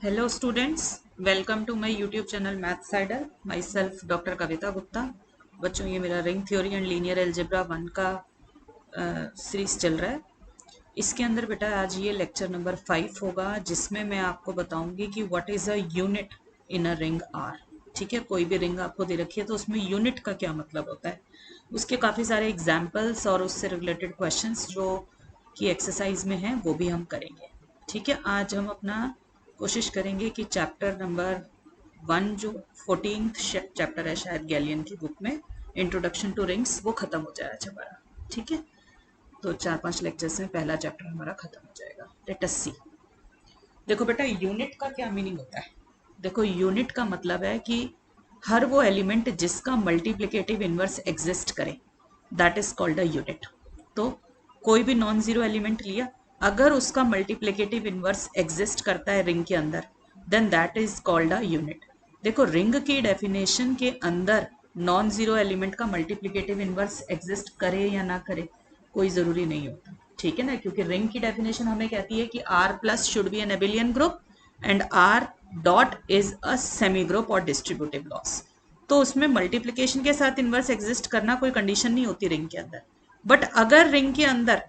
Hello students, welcome to my YouTube channel Math Sider. Myself doctor Kavita Gupta. बच्चों, ये मेरा ring theory and linear algebra 1 का series चल रहा है। इसके अंदर बेटा आज ये लेक्चर नंबर 5 होगा, जिसमें मैं आपको बताऊंगी कि what is a unit in a ring R. ठीक है, कोई भी रिंग आपको दे रखी है तो उसमें यूनिट का क्या मतलब होता है, उसके काफ़ी सारे एग्जाम्पल्स और उससे रिलेटेड क्वेश्चंस जो कि एक्सरसाइज में हैं वो भी हम करेंगे। ठीक है, आज हम अपना कोशिश करेंगे कि चैप्टर नंबर 1 जो 14th चैप्टर है शायद गैलियन की बुक में, इंट्रोडक्शन टू रिंग्स, वो खत्म हो जाए आज हमारा। ठीक है, तो 4-5 लेक्चर्स में पहला चैप्टर हमारा खत्म हो जाएगा। लेट अस सी। देखो बेटा, यूनिट का क्या मीनिंग होता है। देखो, यूनिट का मतलब है कि हर वो एलिमेंट जिसका मल्टीप्लिकेटिव इनवर्स एग्जिस्ट करे, that is called a unit. तो कोई भी नॉन जीरो एलिमेंट लिया, अगर उसका मल्टीप्लिकेटिव इनवर्स एग्जिस्ट करता है रिंग के अंदर, then that is called a unit. देखो, रिंग की डेफिनेशन के अंदर नॉन जीरो एलिमेंट का मल्टीप्लिकेटिव इनवर्स एग्जिस्ट करे या ना करे कोई ज़रूरी नहीं होता। ठीक है ना, क्योंकि रिंग की डेफिनेशन हमें कहती है कि R plus should be an abelian group and R dot is a semigroup और डिस्ट्रीब्यूटिव लॉस। तो उसमें मल्टीप्लिकेशन के साथ इनवर्स एग्जिस्ट करना कोई कंडीशन नहीं होती रिंग के अंदर। बट अगर रिंग के अंदर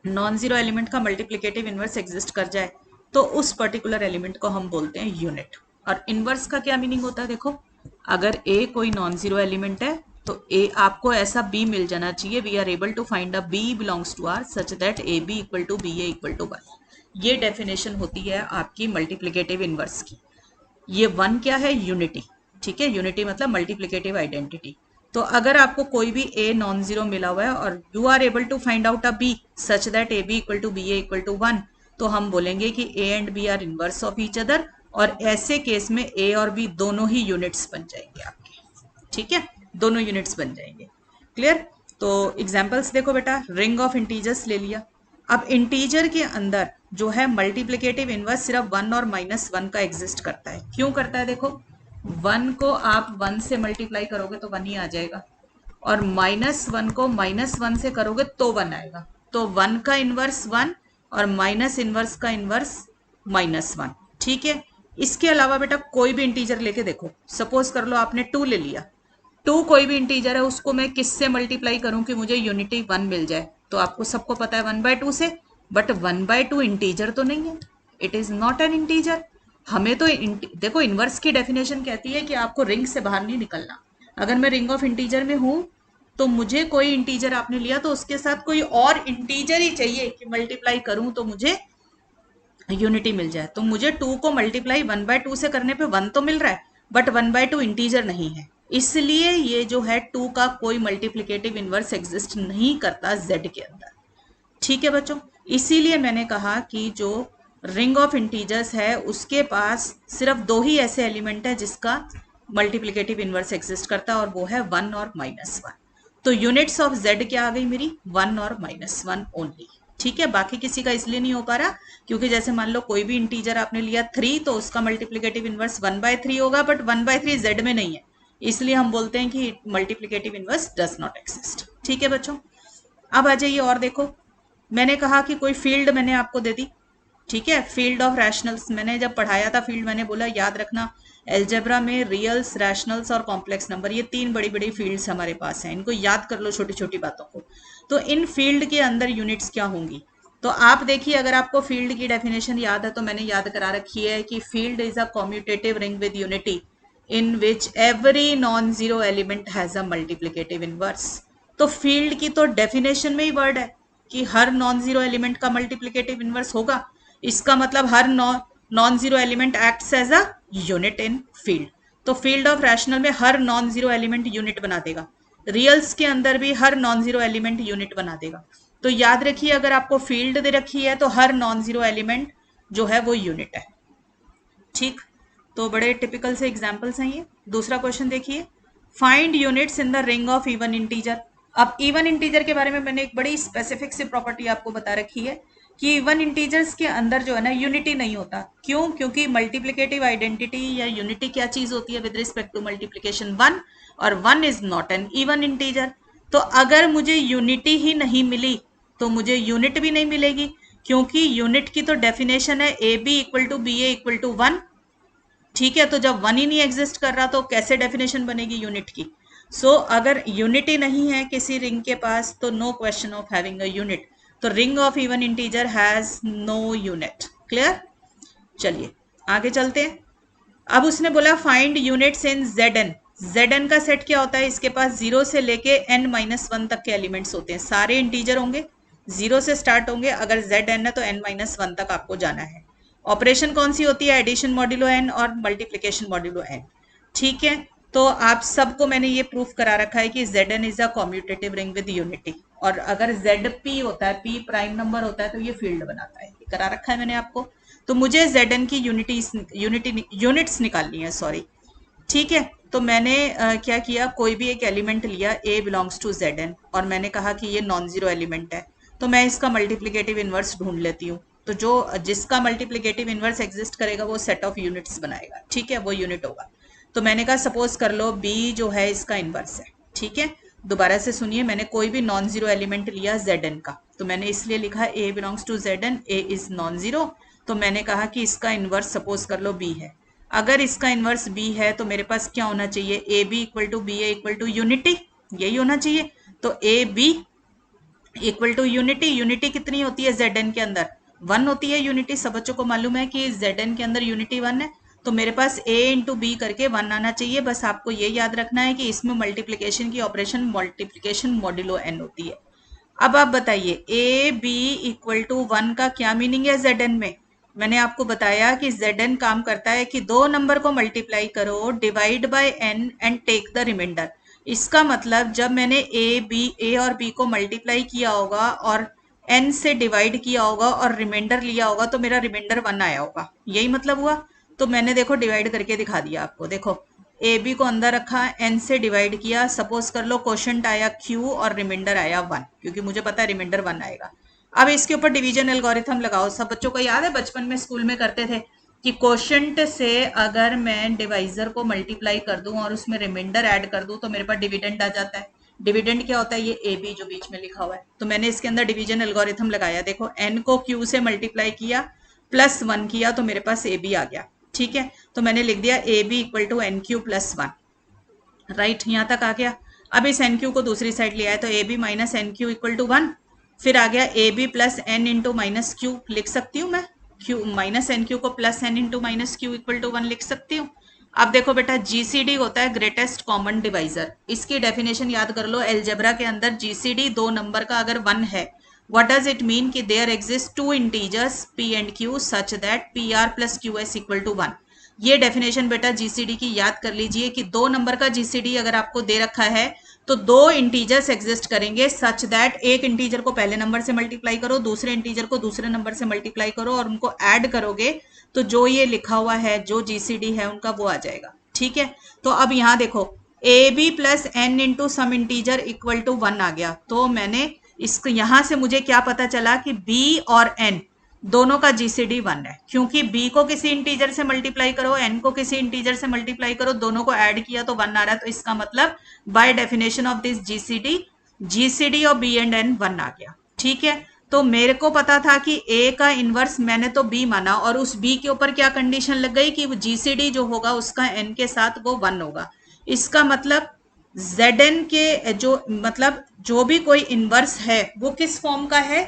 नॉन जीरो एलिमेंट का मल्टीप्लिकेटिव इनवर्स एग्जिस्ट कर जाए तो उस पर्टिकुलर एलिमेंट को हम बोलते हैं यूनिट। और इनवर्स का क्या मीनिंग होता है, देखो, अगर ए कोई नॉन जीरो एलिमेंट है तो ए आपको ऐसा बी मिल जाना चाहिए। We are able to find a b belongs to R such that A B equal to B a equal to 1। ये डेफिनेशन होती है आपकी मल्टीप्लिकेटिव इनवर्स की। ये 1 क्या है? यूनिटी। ठीक है, यूनिटी मतलब मल्टीप्लिकेटिव आइडेंटिटी। तो अगर आपको कोई भी ए नॉन जीरो मिला हुआ है और you are able to find out a b such that A B equal to B a equal to 1, तो हम बोलेंगे कि a and b are inverse of each other, और ऐसे केस में ए और बी दोनों ही यूनिट्स बन जाएंगे आपके। ठीक है, दोनों यूनिट्स बन जाएंगे। क्लियर? तो एग्जाम्पल्स देखो बेटा, रिंग ऑफ इंटीजर्स ले लिया। अब इंटीजर के अंदर जो है मल्टीप्लिकेटिव इनवर्स सिर्फ 1 और -1 का एग्जिस्ट करता है। क्यों करता है? देखो, 1 को आप 1 से मल्टीप्लाई करोगे तो 1 ही आ जाएगा, और -1 को -1 से करोगे तो 1 आएगा। तो 1 का इनवर्स 1 और माइनस इनवर्स का इनवर्स -1। ठीक है, इसके अलावा बेटा कोई भी इंटीजर लेके देखो। सपोज कर लो आपने 2 ले लिया। 2 कोई भी इंटीजर है, उसको मैं किससे मल्टीप्लाई करूं कि मुझे यूनिटी 1 मिल जाए? तो आपको सबको पता है 1/2 से। बट 1/2 इंटीजर तो नहीं है, it is not an integer. हमें तो देखो, इनवर्स की डेफिनेशन कहती है कि आपको रिंग से बाहर नहीं निकलना। अगर मैं रिंग ऑफ इंटीजर में हूं तो मुझे कोई इंटीजर आपने लिया तो उसके साथ कोई और इंटीजर ही चाहिए कि मल्टीप्लाई करूं तो मुझे यूनिटी मिल जाए। तो मुझे 2 को मल्टीप्लाई 1/2 से करने पे 1 तो मिल रहा है, बट 1/2 इंटीजर नहीं है, इसलिए ये जो है 2 का कोई मल्टीप्लिकेटिव इनवर्स एग्जिस्ट नहीं करता z के अंदर। ठीक है बच्चों, इसीलिए मैंने कहा कि जो रिंग ऑफ इंटीजर्स है उसके पास सिर्फ 2 ही ऐसे एलिमेंट है जिसका मल्टीप्लिकेटिव इनवर्स एग्जिस्ट करता है, और वो है 1 और -1। तो यूनिट्स ऑफ z क्या आ गई मेरी? 1 और -1 ओनली। ठीक है, बाकी किसी का इसलिए नहीं हो पा रहा क्योंकि जैसे मान लो कोई भी इंटीजर आपने लिया 3, तो उसका मल्टीप्लिकेटिव इनवर्स 1/3 होगा, बट 1/3 z में नहीं है, इसलिए हम बोलते हैं कि multiplicative inverse does not exist. ठीक है बच्चों, अब आ जाइए और देखो। मैंने कहा कि कोई फील्ड मैंने आपको दे दी। ठीक है, फील्ड ऑफ रैशनल्स मैंने जब पढ़ाया था, फील्ड मैंने बोला याद रखना, एल्जेब्रा में रियल्स, रैशनल्स और कॉम्प्लेक्स नंबर, ये 3 बड़ी बड़ी फील्ड्स हमारे पास हैं। इनको याद कर लो, छोटी छोटी बातों को। तो इन फील्ड के अंदर यूनिट्स क्या होंगी? तो आप देखिए, अगर आपको फील्ड की डेफिनेशन याद है तो मैंने याद करा रखी है कि field is a commutative ring with unity in which every non zero element has a multiplicative inverse. तो फील्ड की तो डेफिनेशन में ही वर्ड है कि हर नॉन जीरो एलिमेंट का मल्टीप्लिकेटिव इनवर्स होगा। इसका मतलब हर non zero element acts as a unit in field. तो फील्ड ऑफ रैशनल में हर नॉन जीरो एलिमेंट यूनिट बना देगा, रियल्स के अंदर भी हर नॉन जीरो एलिमेंट यूनिट बना देगा। तो याद रखिए, अगर आपको फील्ड दे रखी है तो हर नॉन जीरो एलिमेंट जो है वो यूनिट है। ठीक, तो बड़े टिपिकल से एग्जाम्पल्स हैं ये। दूसरा क्वेश्चन देखिए, find units in the ring of even integer. अब इवन इंटीजर के बारे में मैंने एक बड़ी स्पेसिफिक सी प्रॉपर्टी आपको बता रखी है कि इवन इंटीजर्स के अंदर जो है ना यूनिटी नहीं होता। क्यों? क्योंकि मल्टीप्लिकेटिव आइडेंटिटी या यूनिटी क्या चीज होती है विद रिस्पेक्ट टू मल्टीप्लिकेशन? 1, और 1 is not an even integer. तो अगर मुझे यूनिटी ही नहीं मिली तो मुझे यूनिट भी नहीं मिलेगी। क्योंकि यूनिट की तो डेफिनेशन है a B equal to B a equal to 1। ठीक है, तो जब 1 ही नहीं एग्जिस्ट कर रहा तो कैसे डेफिनेशन बनेगी यूनिट की? सो अगर यूनिट ही नहीं है किसी रिंग के पास तो no question of having a unit. तो ring of even integer has no unit. Clear? चलिए आगे चलते हैं। अब उसने बोला find units in Zn। Zn का सेट क्या होता है? इसके पास 0 से लेके n-1 तक के एलिमेंट्स होते हैं, सारे इंटीजर होंगे, 0 से स्टार्ट होंगे। अगर Zn है तो n-1 तक आपको जाना है। ऑपरेशन कौन सी होती है? एडिशन मॉड्यूलो n और मल्टीप्लीकेशन मॉड्यूलो n। ठीक है, तो आप सबको मैंने ये प्रूफ करा रखा है कि Zn is a commutative ring with unity, और अगर Zp होता है, p प्राइम नंबर होता है, तो ये फील्ड बनाता है। करा रखा है मैंने आपको। तो मुझे Zn की यूनिट्स निकालनी है, सॉरी। ठीक है, तो मैंने क्या किया, कोई भी एक एलिमेंट लिया, a बिलोंग्स टू Zn, और मैंने कहा कि ये नॉन जीरो एलिमेंट है, तो मैं इसका मल्टीप्लिकेटिव इनवर्स ढूंढ लेती हूँ। तो जो जिसका मल्टीप्लिकेटिव इनवर्स एग्जिस्ट करेगा वो सेट ऑफ यूनिट्स बनाएगा। ठीक है, वो यूनिट होगा। तो मैंने कहा सपोज कर लो b जो है इसका इनवर्स है। ठीक है, दोबारा से सुनिए, मैंने कोई भी नॉन जीरो एलिमेंट लिया Zn का, तो मैंने इसलिए लिखा a belongs to Zn, a is non zero. तो मैंने कहा कि इसका इनवर्स सपोज कर लो b है। अगर इसका इनवर्स b है तो मेरे पास क्या होना चाहिए? A B equal to B a equal to unity, यही होना चाहिए। तो a B equal to unity. Unity कितनी होती है Zn के अंदर? 1 होती है यूनिटी। सब बच्चों को मालूम है कि Zn के अंदर यूनिटी 1 है। तो मेरे पास a इंटू बी करके 1 आना चाहिए। बस आपको ये याद रखना है कि इसमें मल्टीप्लीकेशन की ऑपरेशन मल्टीप्लीकेशन मॉड्यूलो n होती है। अब आप बताइए ए बी इक्वल टू 1 का क्या मीनिंग है Zn में? मैंने आपको बताया कि Zn काम करता है कि दो नंबर को मल्टीप्लाई करो, divide by n and take the remainder. इसका मतलब जब मैंने ए और बी को मल्टीप्लाई किया होगा और n से डिवाइड किया होगा और रिमाइंडर लिया होगा तो मेरा रिमाइंडर 1 आया होगा, यही मतलब हुआ। तो मैंने देखो डिवाइड करके दिखा दिया आपको। देखो ए बी को अंदर रखा, n से डिवाइड किया, सपोज कर लो क्वोशंट आया q और रिमाइंडर आया 1, क्योंकि मुझे पता है रिमाइंडर 1 आएगा। अब इसके ऊपर डिवीजन एल्गोरिथम लगाओ। सब बच्चों को याद है, बचपन में स्कूल में करते थे कि क्वोशंट से अगर मैं डिवाइजर को मल्टीप्लाई कर दूं और उसमें रिमाइंडर ऐड कर दूं तो मेरे पास डिविडेंड आ जाता है। डिविडेंड क्या होता है? ये ए बी जो बीच में लिखा हुआ है। तो मैंने इसके अंदर डिवीजन एल्गोरिथम लगाया। देखो n को q से मल्टीप्लाई किया, प्लस 1 किया, तो मेरे पास ए बी आ गया। ठीक है, तो मैंने लिख दिया a B equal to n q plus 1। Right, यहां तक आ गया। अब इस एन क्यू को दूसरी साइड ले आए तो a b minus n q equal to 1। फिर आ गया a b plus n into minus q, लिख सकती हूँ मैं क्यू माइनस एन क्यू को plus n into minus q equal to 1 लिख सकती हूँ। अब देखो बेटा, जीसीडी होता है ग्रेटेस्ट कॉमन डिवाइजर। इसकी डेफिनेशन याद कर लो। एलजेब्रा के अंदर जीसीडी दो नंबर का अगर 1 है, what does it mean कि there exist two integers p and q such that pr plus qs equal to 1। ये डेफिनेशन बेटा जीसीडी की याद कर लीजिए कि दो नंबर का जीसीडी अगर आपको दे रखा है तो दो इंटीजर्स एग्जिस्ट करेंगे सच दैट एक इंटीजर को पहले नंबर से मल्टीप्लाई करो, दूसरे इंटीजर को दूसरे नंबर से मल्टीप्लाई करो और उनको ऐड करोगे तो जो ये लिखा हुआ है, जो जीसीडी है उनका, वो आ जाएगा। ठीक है, तो अब यहां देखो a b plus n into some integer equal to 1 आ गया। तो मैंने इसको यहां से मुझे क्या पता चला कि b और n दोनों का जीसीडी 1 है, क्योंकि b को किसी इंटीजर से मल्टीप्लाई करो, n को किसी इंटीजर से मल्टीप्लाई करो, दोनों को ऐड किया तो 1 आ रहा है। तो इसका मतलब bye definition of this GCD और b एंड n 1 आ गया। ठीक है, तो मेरे को पता था कि a का इनवर्स, मैंने तो b माना, और उस b के ऊपर क्या कंडीशन लग गई कि जीसीडी जो होगा उसका n के साथ वो 1 होगा। इसका मतलब Zn के जो भी कोई इनवर्स है वो किस फॉर्म का है?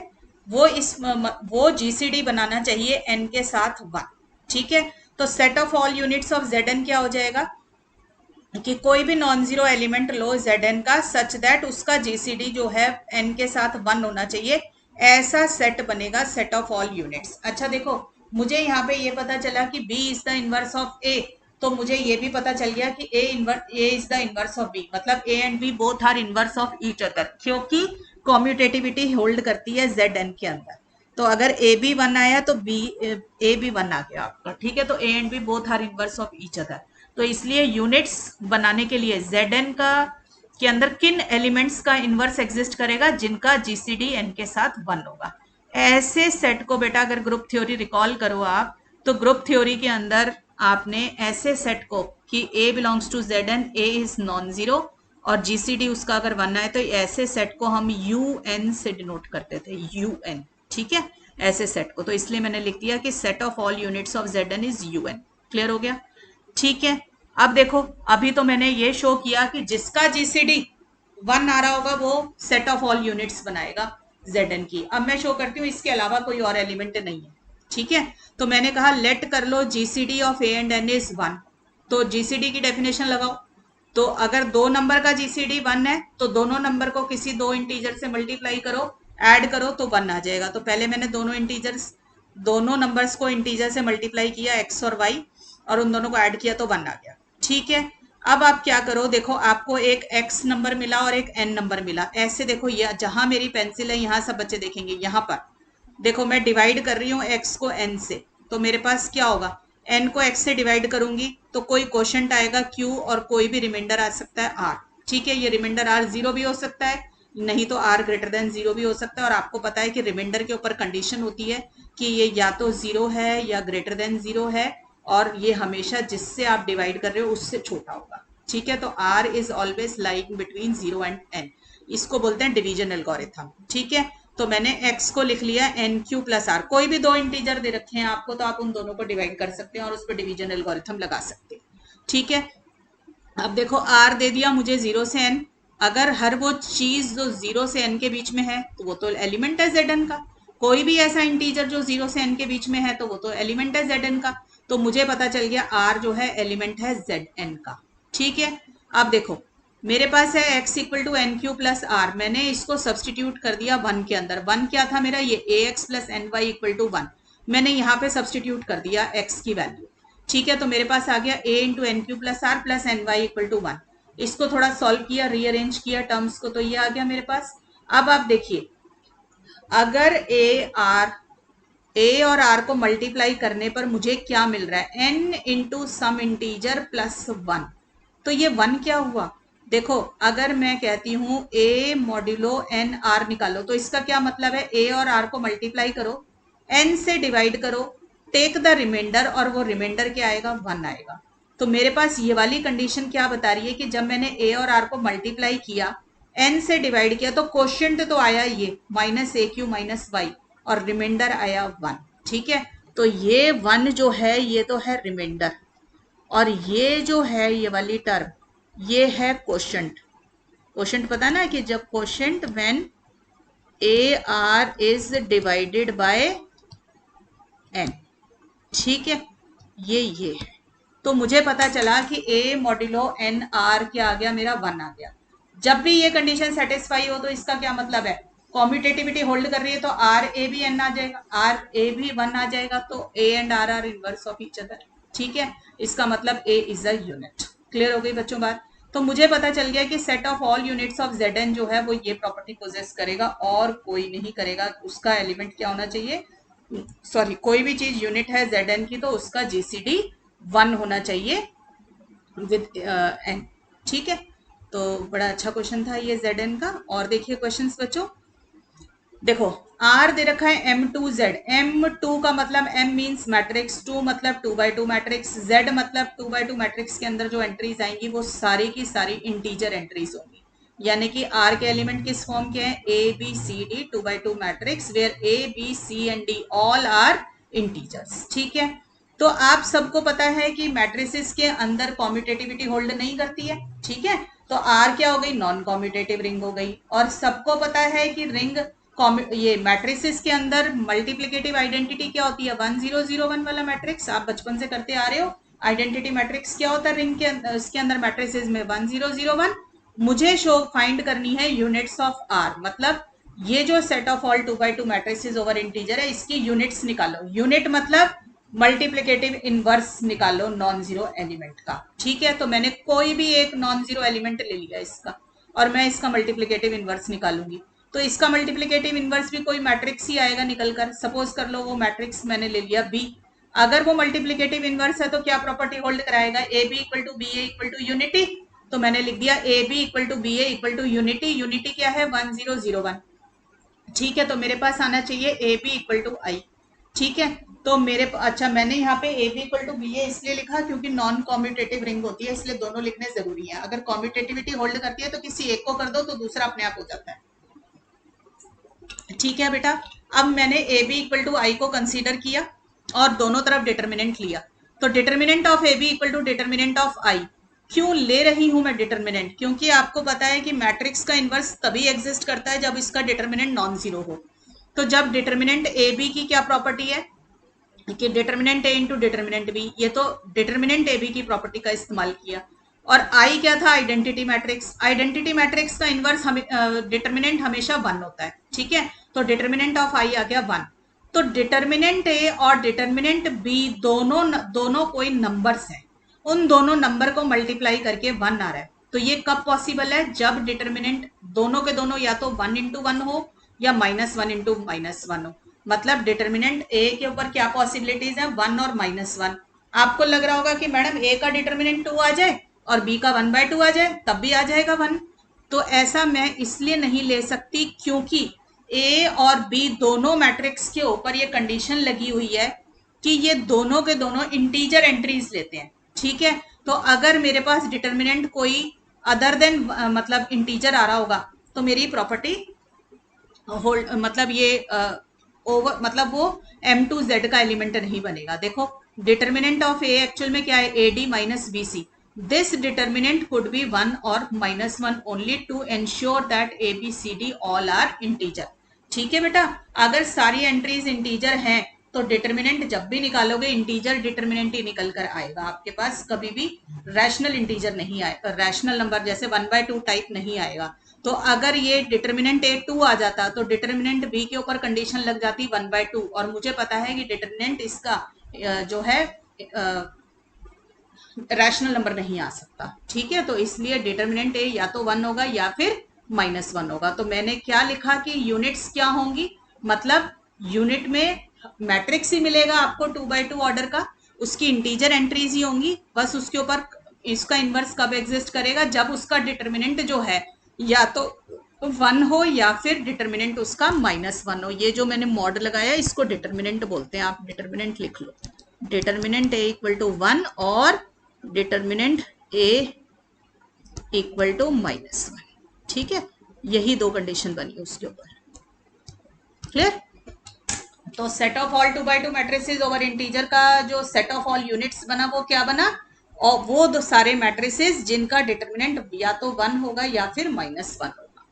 वो जीसीडी बनाना चाहिए n के साथ 1। ठीक है, तो set of all units of Zn क्या हो जाएगा कि कोई भी नॉन जीरो एलिमेंट लो Zn का सच दैट उसका जीसीडी जो है n के साथ 1 होना चाहिए। ऐसा सेट बनेगा, सेट ऑफ ऑल यूनिट्स। अच्छा देखो, मुझे यहाँ पे ये पता चला कि b is the inverse of a, तो मुझे ये भी पता चल गया कि a is the inverse of b, मतलब a and b both are inverse of each other, क्योंकि कॉम्यूटेटिविटी होल्ड करती है Zn के अंदर। तो अगर ए बी 1 आया तो ए बी 1 आ गया आपका। ठीक है, तो a and b both are inverse of each other. तो इसलिए यूनिट्स बनाने के लिए Zn का के अंदर किन एलिमेंट्स का इनवर्स एग्जिस्ट करेगा? जिनका जीसीडी n के साथ 1 होगा। ऐसे सेट को बेटा अगर ग्रुप थ्योरी रिकॉल करो आप, तो ग्रुप थ्योरी के अंदर आपने ऐसे सेट को कि a belongs to Zn, a is non zero और जीसीडी उसका अगर 1 है, तो ऐसे सेट को हम un से डिनोट करते थे, un। ठीक है, ऐसे सेट को, तो इसलिए मैंने लिख दिया कि set of all units of Zn is UN। Clear हो गया? ठीक है। अब देखो, अभी तो मैंने ये शो किया कि जिसका GCD 1 आ रहा होगा वो सेट ऑफ ऑल यूनिट्स बनाएगा Zn की। अब मैं शो करती हूँ इसके अलावा कोई और एलिमेंट नहीं है। ठीक है, तो मैंने कहा लेट कर लो GCD of A and N is 1। तो GCD की डेफिनेशन लगाओ। तो अगर दो नंबर का GCD 1 है तो दोनों नंबर को किसी दो इंटीजर से मल्टीप्लाई करो, ऐड करो तो 1 आ जाएगा। तो पहले मैंने दोनों नंबर्स को इंटीजर से मल्टीप्लाई किया, x और y, और उन दोनों को ऐड किया तो 1 आ गया। ठीक है, अब आप क्या करो, देखो आपको एक x नंबर मिला और एक n नंबर मिला। ऐसे देखो, ये जहां मेरी पेंसिल है यहाँ सब बच्चे देखेंगे, यहाँ पर देखो मैं डिवाइड कर रही हूँ x को n से, तो मेरे पास क्या होगा, n को x से डिवाइड करूंगी तो कोई क्वोशंट आएगा q और कोई भी रिमाइंडर आ सकता है r। ठीक है, ये रिमाइंडर r 0 भी हो सकता है, नहीं तो r ग्रेटर देन 0 भी हो सकता है। और आपको पता है कि रिमाइंडर के ऊपर कंडीशन होती है कि ये या तो 0 है या ग्रेटर देन 0 है, और ये हमेशा जिससे आप डिवाइड कर रहे हो उससे छोटा होगा। ठीक है, तो r is always lying between 0 and n। इसको बोलते हैं डिवीजन एल्गोरिथम। ठीक है, तो मैंने x को लिख लिया NQ प्लस r। कोई भी दो इंटीजर दे रखे हैं आपको तो आप उन दोनों को डिवाइड कर सकते हैं और उस पर डिवीजन एल्गोरिथम लगा सकते हैं। ठीक है, अब देखो r दे दिया मुझे 0 से n। अगर हर वो चीज जो 0 से n के बीच में है तो वो तो एलिमेंट है Zn का। कोई भी ऐसा इंटीजर जो 0 से n के बीच में है तो वो तो एलिमेंट है Zn का। तो मुझे पता चल गया r जो है एलिमेंट है Zn का। ठीक है, अब देखो मेरे पास है x equal to n q plus r. मैंने इसको सब्सटीट्यूट कर दिया 1 के अंदर। 1 क्या था मेरा, ये ax plus n y equal to 1। मैंने यहाँ पे सब्सटीट्यूट कर दिया x की वैल्यू। ठीक है, तो मेरे पास आ गया a into n q plus r plus n y equal to 1। इसको थोड़ा सॉल्व किया, रीअरेंज किया टर्म्स को, तो ये आ गया मेरे पास। अब आप देखिए, अगर ए और आर को मल्टीप्लाई करने पर मुझे क्या मिल रहा है, n into some integer plus 1। तो ये 1 क्या हुआ, देखो अगर मैं कहती हूं a मॉड्यूलो n r निकालो तो इसका क्या मतलब है, a और r को मल्टीप्लाई करो, n से डिवाइड करो, टेक द रिमाइंडर, और वो रिमाइंडर क्या आएगा, 1 आएगा। तो मेरे पास ये वाली कंडीशन क्या बता रही है कि जब मैंने a और r को मल्टीप्लाई किया, n से डिवाइड किया, तो क्वोशिएंट तो आया ये माइनस ए क्यू माइनस वाई, और रिमाइंडर आया 1। ठीक है, तो ये 1 जो है ये तो है रिमाइंडर, और ये जो है ये वाली टर्म ये है क्वोशिएंट। क्वोशिएंट पता ना कि जब quotient when a r is divided by n. ठीक है, ये है। तो मुझे पता चला कि a मॉड्यूलो एन आर क्या आ गया, मेरा 1 आ गया। जब भी ये कंडीशन सेटिस्फाई हो तो इसका क्या मतलब है, कॉम्यूटेटिविटी होल्ड कर रही है तो आर ए भी एन आ जाएगा, आर ए भी 1 आ जाएगा, तो a and r are inverse of each other. ठीक है, इसका मतलब a is a unit. Clear हो गई बच्चों बात? तो मुझे पता चल गया कि set of all units of Zn जो है वो ये प्रॉपर्टी पोजेस करेगा और कोई नहीं करेगा। उसका एलिमेंट क्या होना चाहिए, सॉरी, कोई भी चीज यूनिट है Zn की तो उसका GCD 1 होना चाहिए विद n। ठीक है, तो बड़ा अच्छा क्वेश्चन था ये Zn का। और देखिए क्वेश्चंस बच्चों, देखो R दे रखा है M2Z। M2 का मतलब M मीन्स मैट्रिक्स, 2 मतलब 2x2 मैट्रिक्स, Z मतलब 2x2 मैट्रिक्स के अंदर जो एंट्रीज आएंगी वो सारी की सारी इंटीजर एंट्रीज होंगी। यानी कि R के एलिमेंट किस फॉर्म के हैं, A B C D 2x2 matrix where A B C and D all are integers. ठीक है, तो आप सबको पता है कि मैट्रिसेस के अंदर कॉम्यूटेटिविटी होल्ड नहीं करती है। ठीक है, तो R क्या हो गई, नॉन कॉम्यूटेटिव रिंग हो गई। और सबको पता है कि रिंग ये मैट्रिसेस के अंदर मल्टीप्लिकेटिव आइडेंटिटी क्या होती है, 1 0 0 1 वाला मैट्रिक्स आप बचपन से करते आ रहे हो। आइडेंटिटी मैट्रिक्स क्या होता है रिंग के इसके अंदर मैट्रिसेस में, 1 0 0 1। मुझे शो फाइंड करनी है यूनिट्स ऑफ आर, मतलब ये जो set of all 2x2 matrices over integer है इसकी यूनिट्स निकालो। यूनिट मतलब मल्टीप्लिकेटिव इनवर्स निकालो नॉन जीरो एलिमेंट का। ठीक है, तो मैंने कोई भी एक नॉन जीरो एलिमेंट ले लिया इसका, और मैं इसका मल्टीप्लिकेटिव इनवर्स निकालूंगी। तो इसका मल्टीप्लिकेटिव इनवर्स भी कोई मैट्रिक्स ही आएगा निकल कर। सपोज कर लो वो मैट्रिक्स मैंने ले लिया बी। अगर वो मल्टीप्लिकेटिव इनवर्स है तो क्या प्रॉपर्टी होल्ड कराएगा, a B equal to B a equal to unity. तो मैंने लिख दिया a B equal to B a equal to unity. Unity क्या है, 1 0 0 1। ठीक है, तो मेरे पास आना चाहिए A B equal to I. ठीक है, तो मेरे अच्छा मैंने यहाँ पे A B equal to B A इसलिए लिखा क्योंकि नॉन कॉम्यूटेटिव रिंग होती है, इसलिए दोनों लिखने जरूरी है। अगर कॉम्यूटेटिविटी होल्ड करती है तो किसी एक को कर दो तो दूसरा अपने आप हो जाता है। ठीक है बेटा, अब मैंने A B equal to I को कंसीडर किया और दोनों तरफ डिटर्मिनेंट लिया। तो determinant of A B equal to determinant of I, क्यों ले रही हूं मैं डिटर्मिनेंट? क्योंकि आपको पता है कि मैट्रिक्स का इनवर्स तभी एग्जिस्ट करता है जब इसका डिटर्मिनेंट नॉन जीरो हो। तो जब डिटर्मिनेंट ए बी की क्या प्रॉपर्टी है कि डिटर्मिनेंट ए इंटू डिटर्मिनेंट बी, ये तो डिटर्मिनेंट ए बी की प्रॉपर्टी का इस्तेमाल किया। और आई क्या था? Identity matrix. आइडेंटिटी मैट्रिक्स का इनवर्स डिटर्मिनेंट हमेशा वन होता है, ठीक है। तो डिटर्मिनेंट ऑफ आई आ गया वन। तो डिटर्मिनेंट ए और डिटर्मिनेंट बी दोनों दोनों कोई नंबर्स हैं, उन दोनों नंबर को मल्टीप्लाई करके वन आ रहा है। तो ये कब पॉसिबल है? जब डिटर्मिनेंट दोनों के दोनों या तो वन इंटू वन हो या minus one into minus one हो। मतलब डिटर्मिनेंट ए के ऊपर क्या पॉसिबिलिटीज है? वन और माइनस वन। आपको लग रहा होगा कि मैडम ए का डिटर्मिनेंट टू आ जाए और बी का वन बाय टू आ जाए, तब भी आ जाएगा वन। तो ऐसा मैं इसलिए नहीं ले सकती क्योंकि ए और बी दोनों मैट्रिक्स के ऊपर ये कंडीशन लगी हुई है कि ये दोनों के दोनों इंटीजर एंट्रीज लेते हैं, ठीक है। तो अगर मेरे पास डिटर्मिनेंट कोई अदर देन मतलब इंटीजर आ रहा होगा तो मेरी प्रॉपर्टी होल्ड मतलब ये ओवर मतलब वो m2z का एलिमेंट नहीं बनेगा। देखो डिटर्मिनेंट ऑफ ए एक्चुअल में क्या है? A D minus B C. This determinant could be one और minus one only to ensure that A B C D all are integer. ठीक है बेटा, अगर सारी एंट्रीज इंटीजर हैं तो डिटर्मिनेंट जब भी निकालोगे इंटीजर डिटर्मिनेंट ही निकल कर आएगा आपके पास, कभी भी रैशनल इंटीजर नहीं आएगा, रैशनल नंबर जैसे वन बाय टू टाइप नहीं आएगा। तो अगर ये डिटर्मिनेंट ए टू आ जाता तो डिटर्मिनेंट बी के ऊपर कंडीशन लग जाती वन बाय टू, और मुझे पता है कि डिटर्मिनेंट इसका जो है रैशनल नंबर नहीं आ सकता, ठीक है। तो इसलिए डिटर्मिनेंट ए या तो वन होगा या फिर माइनस वन होगा। तो मैंने क्या लिखा कि यूनिट्स क्या होंगी, मतलब यूनिट में मैट्रिक्स ही मिलेगा आपको टू बाय टू ऑर्डर का, उसकी इंटीजर एंट्रीज ही होंगी, बस उसके ऊपर इसका इनवर्स कब एग्जिस्ट करेगा? जब उसका डिटर्मिनेंट जो है या तो वन हो या फिर डिटर्मिनेंट उसका माइनस वन हो। ये जो मैंने मॉड लगाया इसको डिटर्मिनेंट बोलते हैं, आप डिटर्मिनेंट लिख लो। Determinant A equal to one और determinant A equal to minus one, ठीक है। यही दो कंडीशन बनी उसके ऊपर, क्लियर। तो set of all two by two matrices over integer का जो सेट ऑफ ऑल यूनिट्स बना वो क्या बना? और वो दो सारे मैट्रिसेस जिनका डिटर्मिनेंट या तो वन होगा या फिर माइनस वन होगा।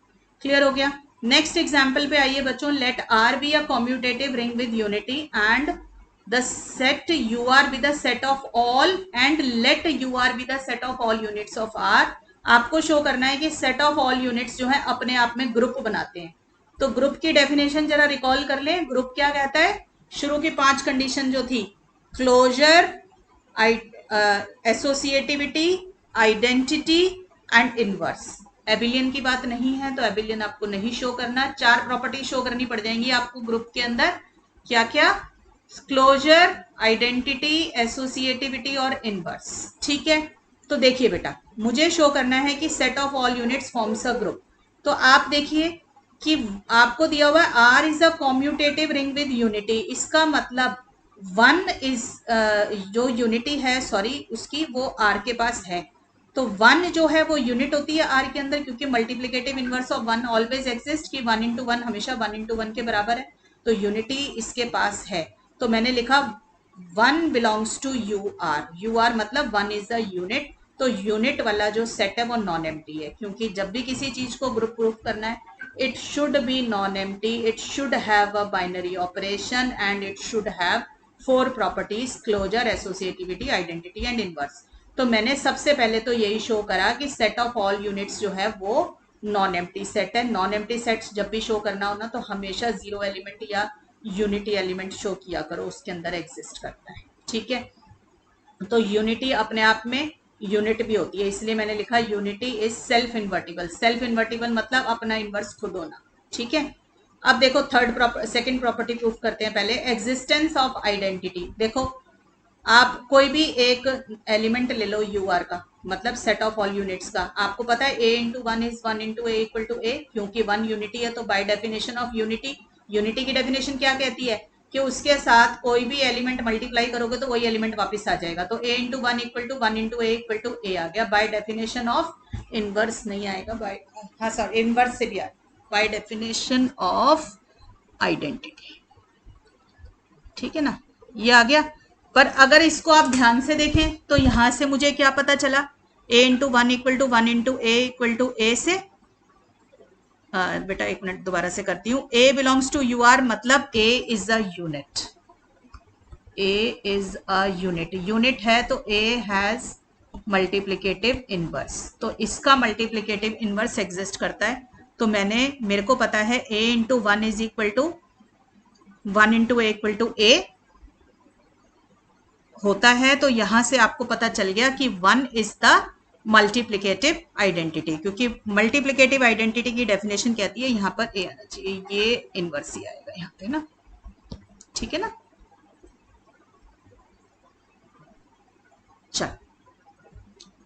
क्लियर हो गया। नेक्स्ट एग्जाम्पल पे आइए बच्चों। Let r be a commutative ring with unity and the set ur be the set of all and let ur be the set of all units of r। आपको show करना है कि set of all units जो है अपने आप में group बनाते हैं। तो ग्रुप की डेफिनेशन जरा रिकॉल कर लें। ग्रुप क्या कहता है? शुरू की पांच कंडीशन जो थी, closure, associativity, identity and inverse. Abelian की बात नहीं है तो एबिलियन आपको नहीं शो करना। चार प्रॉपर्टी शो करनी पड़ जाएंगी आपको ग्रुप के अंदर। क्या क्या? क्लोजर, आइडेंटिटी, एसोसिएटिविटी और इनवर्स, ठीक है। तो देखिए बेटा, मुझे शो करना है कि set of all units forms a group. तो आप देखिए कि आपको दिया हुआ है are is a commutative ring with unity. इसका मतलब वन इज जो यूनिटी है सॉरी उसकी वो आर के पास है। तो वन जो है वो यूनिट होती है आर के अंदर, क्योंकि multiplicative inverse of one always exist कि वन इंटू वन हमेशा वन इंटू वन के बराबर है। तो यूनिटी इसके पास है। तो मैंने लिखा one belongs to you r. U are मतलब वन इज अ यूनिट। तो यूनिट वाला जो सेट है वो नॉन एम्प्टी है, क्योंकि जब भी किसी चीज को ग्रुप प्रूफ करना है it should be non-empty, it should have a binary operation and it should have four properties: closure, associativity, identity and inverse। तो मैंने सबसे पहले तो यही शो करा कि set of all units जो है वो नॉन एम्प्टी सेट है। नॉन एम्प्टी सेट्स जब भी शो करना हो ना तो हमेशा जीरो एलिमेंट या यूनिटी एलिमेंट शो किया करो, उसके अंदर एग्जिस्ट करता है, ठीक है। तो यूनिटी अपने आप में यूनिट भी होती है, इसलिए मैंने लिखा unity is self invertible. Self invertible मतलब अपना इन्वर्स खुद होना, ठीक है। अब देखो सेकंड प्रॉपर्टी प्रूफ करते हैं। पहले एग्जिस्टेंस ऑफ आइडेंटिटी। देखो आप कोई भी एक एलिमेंट ले लो यू आर का, मतलब सेट ऑफ ऑल यूनिट्स का। आपको पता है A into one is one into A equal to A, क्योंकि वन यूनिटी है। तो by definition of unity, unity की डेफिनेशन क्या कहती है कि उसके साथ कोई भी एलिमेंट मल्टीप्लाई करोगे तो वही एलिमेंट वापस आ जाएगा। तो ए into one equal to one into A equal to A आ गया। बाय डेफिनेशन ऑफ इनवर्स नहीं आएगा, बाय हाँ सॉरी इनवर्स से भी आएगा। Bye definition of identity. ठीक है ना, ये आ गया। पर अगर इसको आप ध्यान से देखें तो यहां से मुझे क्या पता चला, a into one equal to one into A equal to A से, बेटा एक मिनट दोबारा से करती हूँ, a belongs to you are मतलब a is a unit, a is a unit, unit है तो a हैज मल्टीप्लिकेटिव इनवर्स, तो इसका मल्टीप्लिकेटिव इनवर्स एग्जिस्ट करता है। तो मेरे को पता है a into one is equal to one into A equal to A होता है। तो यहां से आपको पता चल गया कि one is the multiplicative identity, क्योंकि मल्टीप्लिकेटिव आइडेंटिटी की डेफिनेशन कहती है यहां पर ए आना चाहिए, ये इनवर्स ही आएगा यहां पे ना। ठीक है ना, चल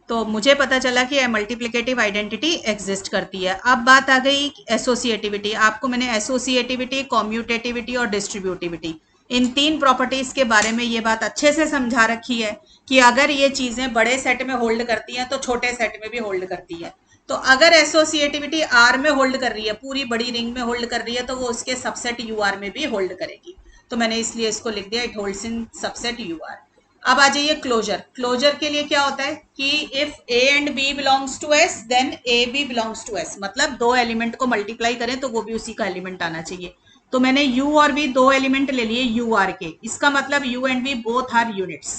तो मुझे पता चला कि मल्टीप्लिकेटिव आइडेंटिटी एग्जिस्ट करती है। अब बात आ गई एसोसिएटिविटी। आपको मैंने एसोसिएटिविटी, कॉम्यूटेटिविटी और डिस्ट्रीब्यूटिविटी, इन तीन प्रॉपर्टीज के बारे में ये बात अच्छे से समझा रखी है कि अगर ये चीजें बड़े सेट में होल्ड करती हैं तो छोटे सेट में भी होल्ड करती है। तो अगर एसोसिएटिविटी आर में होल्ड कर रही है, पूरी बड़ी रिंग में होल्ड कर रही है, तो वो उसके सबसेट यू आर में भी होल्ड करेगी। तो मैंने इसलिए इसको लिख दिया it holds in subset u r. अब आ जाइए क्लोजर। क्लोजर के लिए क्या होता है कि if a and b belongs to s then a b belongs to s, मतलब दो एलिमेंट को मल्टीप्लाई करें तो वो भी उसी का एलिमेंट आना चाहिए। तो मैंने u और v दो एलिमेंट ले लिए यू आर के, इसका मतलब u and v both are units.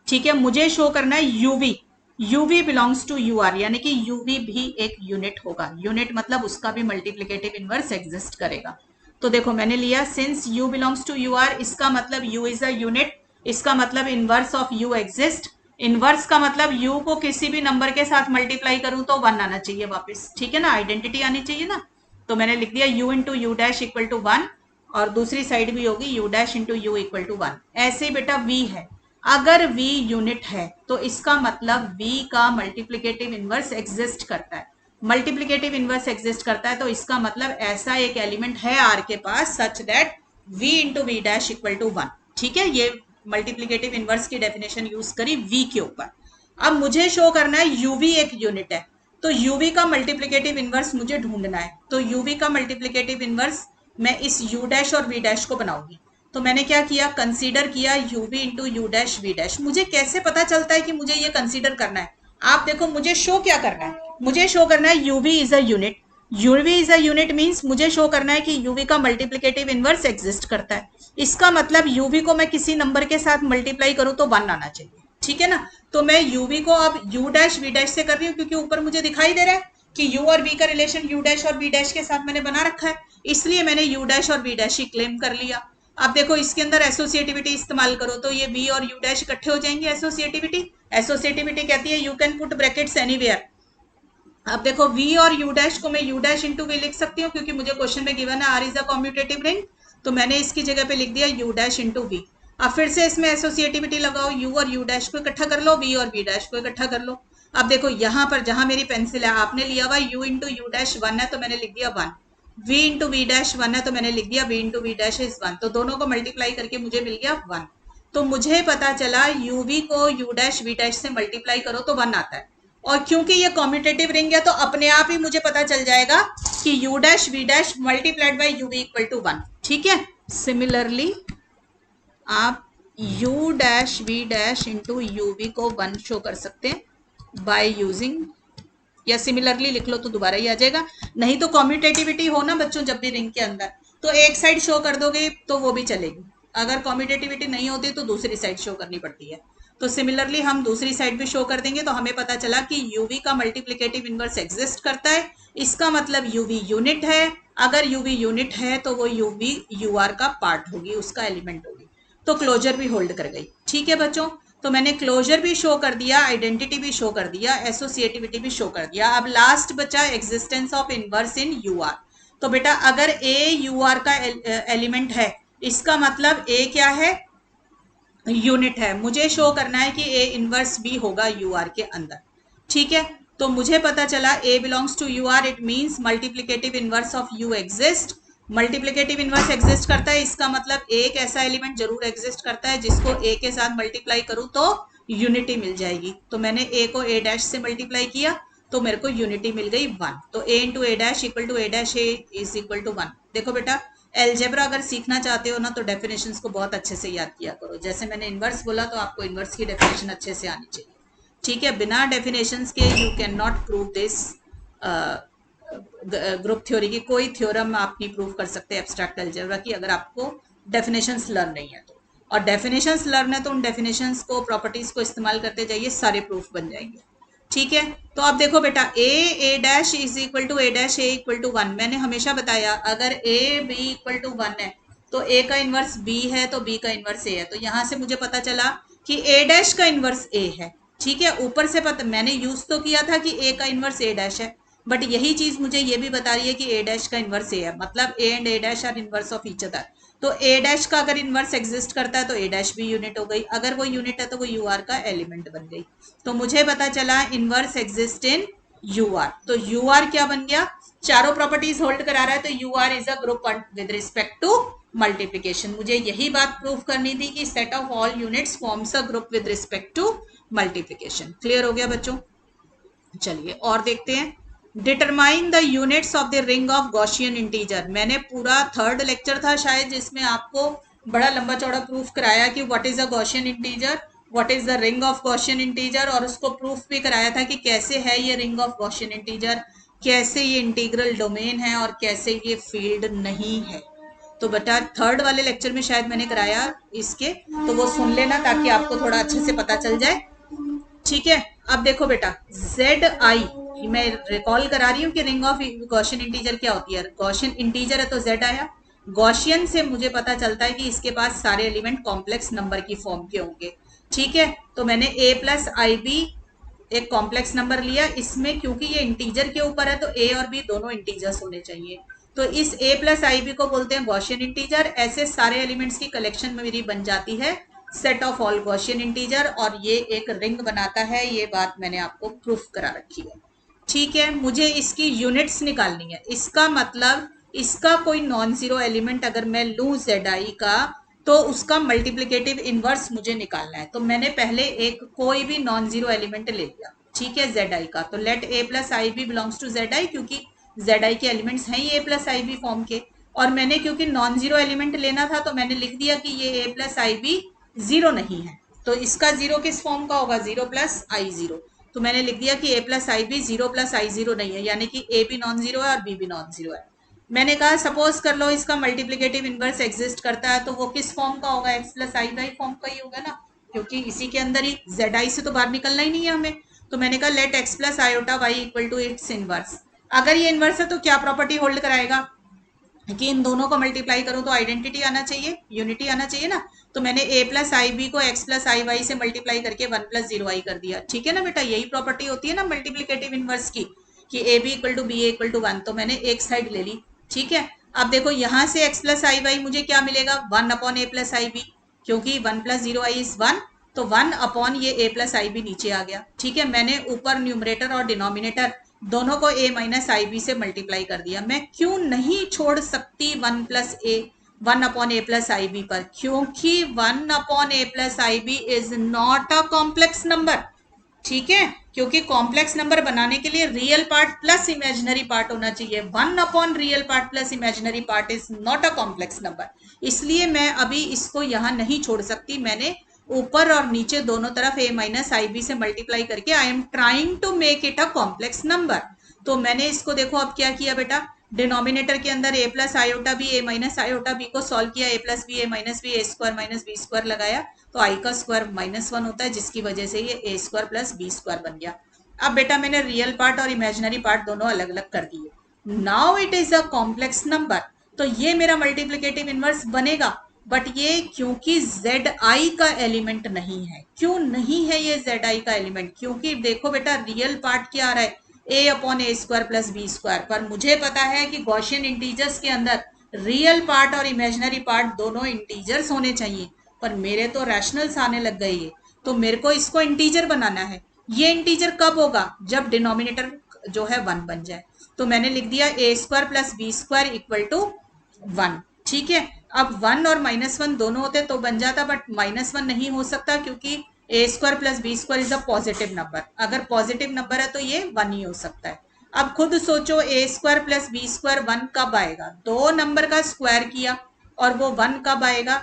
ठीक है, मुझे शो करना है uv, uv belongs to you r, यानी कि uv भी एक यूनिट होगा। यूनिट मतलब उसका भी मल्टीप्लिकेटिव इनवर्स एग्जिस्ट करेगा। तो देखो मैंने लिया since u belongs to you r, इसका मतलब u इज अ यूनिट, इसका मतलब inverse of u exist. Inverse का मतलब u को किसी भी नंबर के साथ मल्टीप्लाई करूं तो वन आना चाहिए वापस। ठीक है ना, आइडेंटिटी आनी चाहिए ना। तो मैंने लिख दिया u into u dash equal to one, और दूसरी साइड भी होगी u dash into you equal to one. ऐसे ही बेटा v है, अगर v यूनिट है तो इसका मतलब v का मल्टीप्लिकेटिव इनवर्स एग्जिस्ट करता है। मल्टीप्लिकेटिव इनवर्स एग्जिस्ट करता है तो इसका मतलब ऐसा एक एलिमेंट है R के पास such that v into we dash equal to one. ठीक है, ये मल्टीप्लिकेटिव इनवर्स की डेफिनेशन यूज करी v के ऊपर। अब मुझे शो करना है uv एक यूनिट है, तो uv का मल्टीप्लिकेटिव इनवर्स मुझे ढूंढना है। तो uv का मल्टीप्लिकेटिव इनवर्स मैं इस u डैश और v डैश को बनाऊंगी। तो मैंने क्या किया, कंसीडर किया uv into u dash v dash. मुझे कैसे पता चलता है कि मुझे ये कंसीडर करना है? आप देखो मुझे शो क्या करना है, मुझे शो करना है uv is a unit. uv is a unit means मुझे शो करना है कि uv का मल्टीप्लिकेटिव इनवर्स एग्जिस्ट करता है। इसका मतलब uv को मैं किसी नंबर के साथ मल्टीप्लाई करूं तो वन आना चाहिए। ठीक है ना, तो मैं uv को अब u डैश v डैश से कर रही हूँ, क्योंकि ऊपर मुझे दिखाई दे रहा है कि u और v का रिलेशन u डैश और v डैश के साथ मैंने बना रखा है, इसलिए मैंने u डैश और v डैश ही क्लेम कर लिया। अब देखो इसके अंदर एसोसिएटिविटी इस्तेमाल करो तो ये v और u डैश इकट्ठे हो जाएंगे। एसोसिएटिविटी कहती है you can put brackets anywhere. अब देखो v और u डैश को मैं u डैश इंटू वी लिख सकती हूँ, क्योंकि मुझे क्वेश्चन में गिवन है r is a commutative ring, तो मैंने इसकी जगह पे लिख दिया u डैश इंटू वी। अब फिर से इसमें एसोसिएटिविटी लगाओ, u और u डैश को इकट्ठा कर लो, v और v डैश को इकट्ठा कर लो। अब देखो यहाँ पर जहां मेरी पेंसिल है, आपने लिया हुआ u into u dash one है तो मैंने लिख दिया one, v into we dash one है तो मैंने लिख दिया v into we dash is one. तो दोनों को मल्टीप्लाई करके मुझे मिल गया वन। तो मुझे पता चला uv को u डैश v डैश से मल्टीप्लाई करो तो वन आता है, और क्योंकि ये कॉम्यूटेटिव रिंग है तो अपने आप ही मुझे पता चल जाएगा कि u dash v dash multiplied by uv equal to one. ठीक है, सिमिलरली आप u dash v dash into uv को वन शो कर सकते हैं बाय यूजिंग, या सिमिलरली लिख लो तो दोबारा ही आ जाएगा। नहीं तो कॉम्यूटेटिविटी हो ना बच्चों जब भी रिंग के अंदर, तो एक साइड शो कर दोगे तो वो भी चलेगी, अगर कॉम्यूटेटिविटी नहीं होती तो दूसरी साइड शो करनी पड़ती है। तो सिमिलरली हम दूसरी साइड भी शो कर देंगे। तो हमें पता चला कि uv का मल्टीप्लिकेटिव इनवर्स एग्जिस्ट करता है, इसका मतलब uv यूनिट है। अगर uv यूनिट है तो वो uv ur का पार्ट होगी, उसका एलिमेंट होगी। तो क्लोजर भी होल्ड कर गई। ठीक है बच्चों, तो मैंने क्लोजर भी शो कर दिया, आइडेंटिटी भी शो कर दिया, एसोसिएटिविटी भी शो कर दिया। अब लास्ट बचा existence of inverse in u r. तो बेटा अगर ए यू आर का एलिमेंट है, इसका मतलब ए क्या है, यूनिट है। मुझे शो करना है कि ए इनवर्स भी होगा यू आर के अंदर। ठीक है, तो मुझे पता चला A belongs to you R, it means multiplicative inverse of U exist. Multiplicative inverse exist करता है, इसका मतलब एक ऐसा एलिमेंट जरूर एग्जिस्ट करता है जिसको ए के साथ मल्टीप्लाई करूं तो यूनिटी मिल जाएगी। तो मैंने ए को ए डैश से मल्टीप्लाई किया तो मेरे को यूनिटी मिल गई वन। तो ए into A dash equal to A dash A is equal to one. देखो बेटा एलजेब्रा अगर सीखना चाहते हो ना तो डेफिनेशंस को बहुत अच्छे से याद किया करो। जैसे मैंने इन्वर्स बोला तो आपको इन्वर्स की डेफिनेशन अच्छे से आनी चाहिए, ठीक है। बिना डेफिनेशंस के you can not prove this group theory की कोई थ्योरम आप नहीं प्रूव कर सकते एब्स्ट्रैक्ट अलजेब्रा की, अगर आपको डेफिनेशंस लर्न नहीं है तो। और डेफिनेशंस लर्न है तो उन डेफिनेशंस को, प्रॉपर्टीज को इस्तेमाल करते जाइए, सारे प्रूफ बन जाएंगे, ठीक है। तो आप देखो बेटा, A dash is equal to A dash A equal to 1। मैंने हमेशा बताया अगर ए बी इक्वल टू 1 है तो ए का इनवर्स बी है तो बी का इनवर्स ए है। तो यहां से मुझे पता चला कि ए डैश का इनवर्स ए है, ठीक है। ऊपर से पता मैंने यूज तो किया था कि ए का इनवर्स ए डैश है, बट यही चीज मुझे ये भी बता रही है कि ए डैश का इनवर्स ए है, मतलब A and A dash are inverse of each other. तो ए डैश का अगर इनवर्स एग्जिस्ट करता है तो ए डैश भी यूनिट हो गई, अगर वो यूनिट है तो वो यू आर का एलिमेंट बन गई। तो मुझे पता चला inverse exist in u r. तो यू आर क्या बन गया, चारों प्रॉपर्टीज होल्ड करा रहा है, तो u r is a group with respect to multiplication. मुझे यही बात प्रूव करनी थी कि set of all units forms a group with respect to multiplication. Clear हो गया बच्चों? चलिए और देखते हैं। Determine the units of the ring of Gaussian integer. मैंने पूरा 3rd लेक्चर था शायद जिसमें आपको बड़ा लंबा चौड़ा प्रूफ कराया कि what is a Gaussian integer, what is the ring of Gaussian integer, और उसको प्रूफ भी कराया था कि कैसे है ये रिंग ऑफ गॉसियन इंटीजर, कैसे ये इंटीग्रल डोमेन है और कैसे ये फील्ड नहीं है। तो बेटा 3rd वाले लेक्चर में शायद मैंने कराया इसके, तो वो सुन लेना ताकि आपको थोड़ा अच्छे से पता चल जाए, ठीक है। अब देखो बेटा, जेड आई, मैं रिकॉल करा रही हूँ कि रिंग ऑफ गॉसियन इंटीजर क्या होती है। गॉसियन इंटीजर है तो जेड आया। गॉसियन से मुझे पता चलता है कि इसके पास सारे एलिमेंट कॉम्प्लेक्स नंबर की फॉर्म के होंगे, ठीक है। तो मैंने ए प्लस आई बी एक कॉम्प्लेक्स नंबर लिया इसमें, क्योंकि ये इंटीजर के ऊपर है तो ए और बी दोनों इंटीजर्स होने चाहिए। तो इस ए प्लस आई बी को बोलते हैं गॉसियन इंटीजर। ऐसे सारे एलिमेंट्स की कलेक्शन में मेरी बन जाती है set of all Gaussian integer, और ये एक रिंग बनाता है। ये बात मैंने आपको प्रूफ करा रखी है, ठीक है। मुझे इसकी यूनिट्स निकालनी है, इसका मतलब इसका कोई नॉन जीरो एलिमेंट अगर मैं लूं जेड आई का तो उसका मल्टीप्लिकेटिव इनवर्स मुझे निकालना है। तो मैंने पहले एक कोई भी नॉन जीरो एलिमेंट ले लिया, ठीक है, जेड आई का। तो let a plus i b belongs to z i, क्योंकि जेड आई के एलिमेंट्स हैं a plus i b form के। और मैंने क्योंकि नॉन जीरो एलिमेंट लेना था तो मैंने लिख दिया कि ये ए प्लस आई बी जीरो नहीं है। तो इसका जीरो किस फॉर्म का होगा, जीरो प्लस आई जीरो। तो मैंने लिख दिया कि ए plus i B zero plus I zero नहीं है, यानी कि ए भी नॉन जीरो है और बी भी नॉन जीरो है। मैंने कहा सपोज कर लो इसका मल्टीप्लिकेटिव इनवर्स एग्जिस्ट करता है, तो वो किस फॉर्म का होगा, एक्स प्लस आई वाई फॉर्म का ही होगा ना, क्योंकि इसी के अंदर ही जेड आई से तो बाहर निकलना ही नहीं है हमें। तो मैंने कहा let x plus iota y equal to its inverse. अगर ये इनवर्स है तो क्या प्रॉपर्टी होल्ड कराएगा कि इन दोनों को मल्टीप्लाई करूं तो आइडेंटिटी आना चाहिए, यूनिटी आना चाहिए ना। तो मैंने a प्लस आई बी को x प्लस आई वाई से मल्टीप्लाई करके 1 प्लस जीरो आई कर दिया, ठीक है ना बेटा। यही प्रॉपर्टी होती है ना मल्टीप्लिकेटिव इनवर्स की, कि a B equal to B a equal to 1। तो मैंने एक साइड ले ली, ठीक है। अब देखो यहाँ से x प्लस आई वाई मुझे क्या मिलेगा, 1 upon a plus i B, क्योंकि 1 प्लस जीरो आई इज 1, तो 1 अपॉन ये a प्लस आई बी नीचे आ गया, ठीक है। मैंने ऊपर न्यूमरेटर और डिनोमिनेटर दोनों को a माइनस आई बी से मल्टीप्लाई कर दिया। मैं क्यों नहीं छोड़ सकती 1 plus a 1 upon a plus i b पर, क्योंकि 1 upon a plus i b is not a complex number, ठीक है। क्योंकि कॉम्प्लेक्स नंबर बनाने के लिए real part plus imaginary part होना चाहिए। 1 upon real part plus imaginary part is not a complex number, इसलिए मैं अभी इसको यहां नहीं छोड़ सकती। मैंने ऊपर और नीचे दोनों तरफ a माइनस आई बी से मल्टीप्लाई करके I am trying to make it a complex number. तो मैंने इसको देखो अब क्या किया बेटा, डिनोमिनेटर के अंदर a plus iota b a minus iota b को सॉल्व किया, a plus b a minus b a square minus b square लगाया, तो आई का स्क्वायर -1 होता है, जिसकी वजह से ये ए स्क्वायर प्लस बी स्क्वायर बन गया। अब बेटा मैंने रियल पार्ट और इमेजिनरी पार्ट दोनों अलग अलग कर दिए। Now it is a complex number, तो ये मेरा मल्टीप्लिकेटिव इनवर्स बनेगा। बट ये क्योंकि जेड आई का एलिमेंट नहीं है। क्यों नहीं है ये जेड आई का एलिमेंट, क्योंकि देखो बेटा रियल पार्ट क्या आ रहा है, ए upon a square plus B square. पर मुझे पता है कि गॉसियन इंटीजर्स के अंदर रियल पार्ट और इमेजिनरी पार्ट दोनों इंटीजर्स होने चाहिए, पर मेरे तो रैशनल्स आने लग गए ये, तो मेरे को इसको इंटीजर बनाना है। ये इंटीजर कब होगा, जब डिनोमिनेटर जो है 1 बन जाए। तो मैंने लिख दिया ए square plus B square equal to 1, ठीक है। अब 1 और -1 दोनों होते तो बन जाता, बट -1 नहीं हो सकता क्योंकि A square plus B square is a positive number. अगर पॉजिटिव नंबर है तो ये 1 ही हो सकता है। अब खुद सोचो ए स्क्वायर प्लस बी स्क्वायर 1 कब आएगा? दो नंबर का स्क्वायर किया और वो 1 कब आएगा?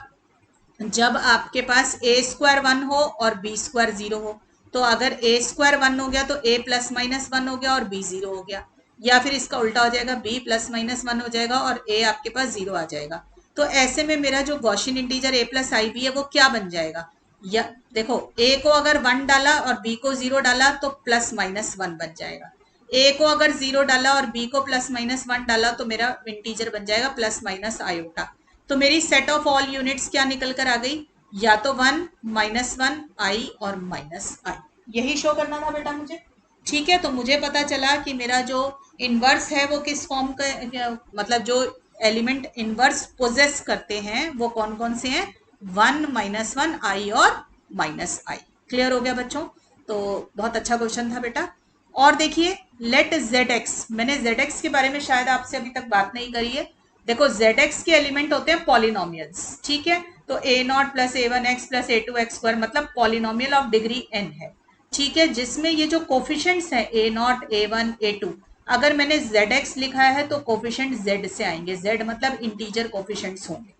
जब आपके पास ए स्क्वायर 1 हो और बी स्क्वायर 0 हो। तो अगर ए स्क्वायर 1 हो गया तो ए प्लस माइनस 1 हो गया और बी 0 हो गया, या फिर इसका उल्टा हो जाएगा, बी प्लस माइनस 1 हो जाएगा और ए आपके पास 0 आ जाएगा। तो ऐसे में मेरा जो Gaussian integer a plus i B है वो क्या बन जाएगा? या देखो, ए को अगर 1 डाला और बी को 0 डाला तो प्लस माइनस 1 बन जाएगा। ए को अगर 0 डाला और बी को प्लस माइनस 1 डाला तो मेरा इंटीजर बन जाएगा प्लस माइनस आयोटा। तो मेरी सेट ऑफ ऑल यूनिट्स क्या निकल कर आ गई? या तो 1, -1, आई और -i। यही शो करना था बेटा मुझे। ठीक है, तो मुझे पता चला कि मेरा जो इनवर्स है वो किस फॉर्म का, मतलब जो एलिमेंट इनवर्स पोजेस करते हैं वो कौन कौन से हैं? 1, -1, आई और -i। क्लियर हो गया बच्चों? तो बहुत अच्छा क्वेश्चन था बेटा। और देखिए, लेट ZX, मैंने ZX के बारे में शायद आपसे अभी तक बात नहीं करी है। देखो, ZX के एलिमेंट होते हैं पॉलिनोमियल्स, ठीक है? तो a0 plus a1x plus a2x square मतलब पॉलिनोमियल ऑफ डिग्री n है, ठीक है? जिसमें ये जो कोफिशिएंट्स हैं a0, a1, a2, अगर मैंने ZX लिखा है तो कोफिशिएंट Z से आएंगे। Z मतलब इंटीजर कोफिशिएंट्स होंगे।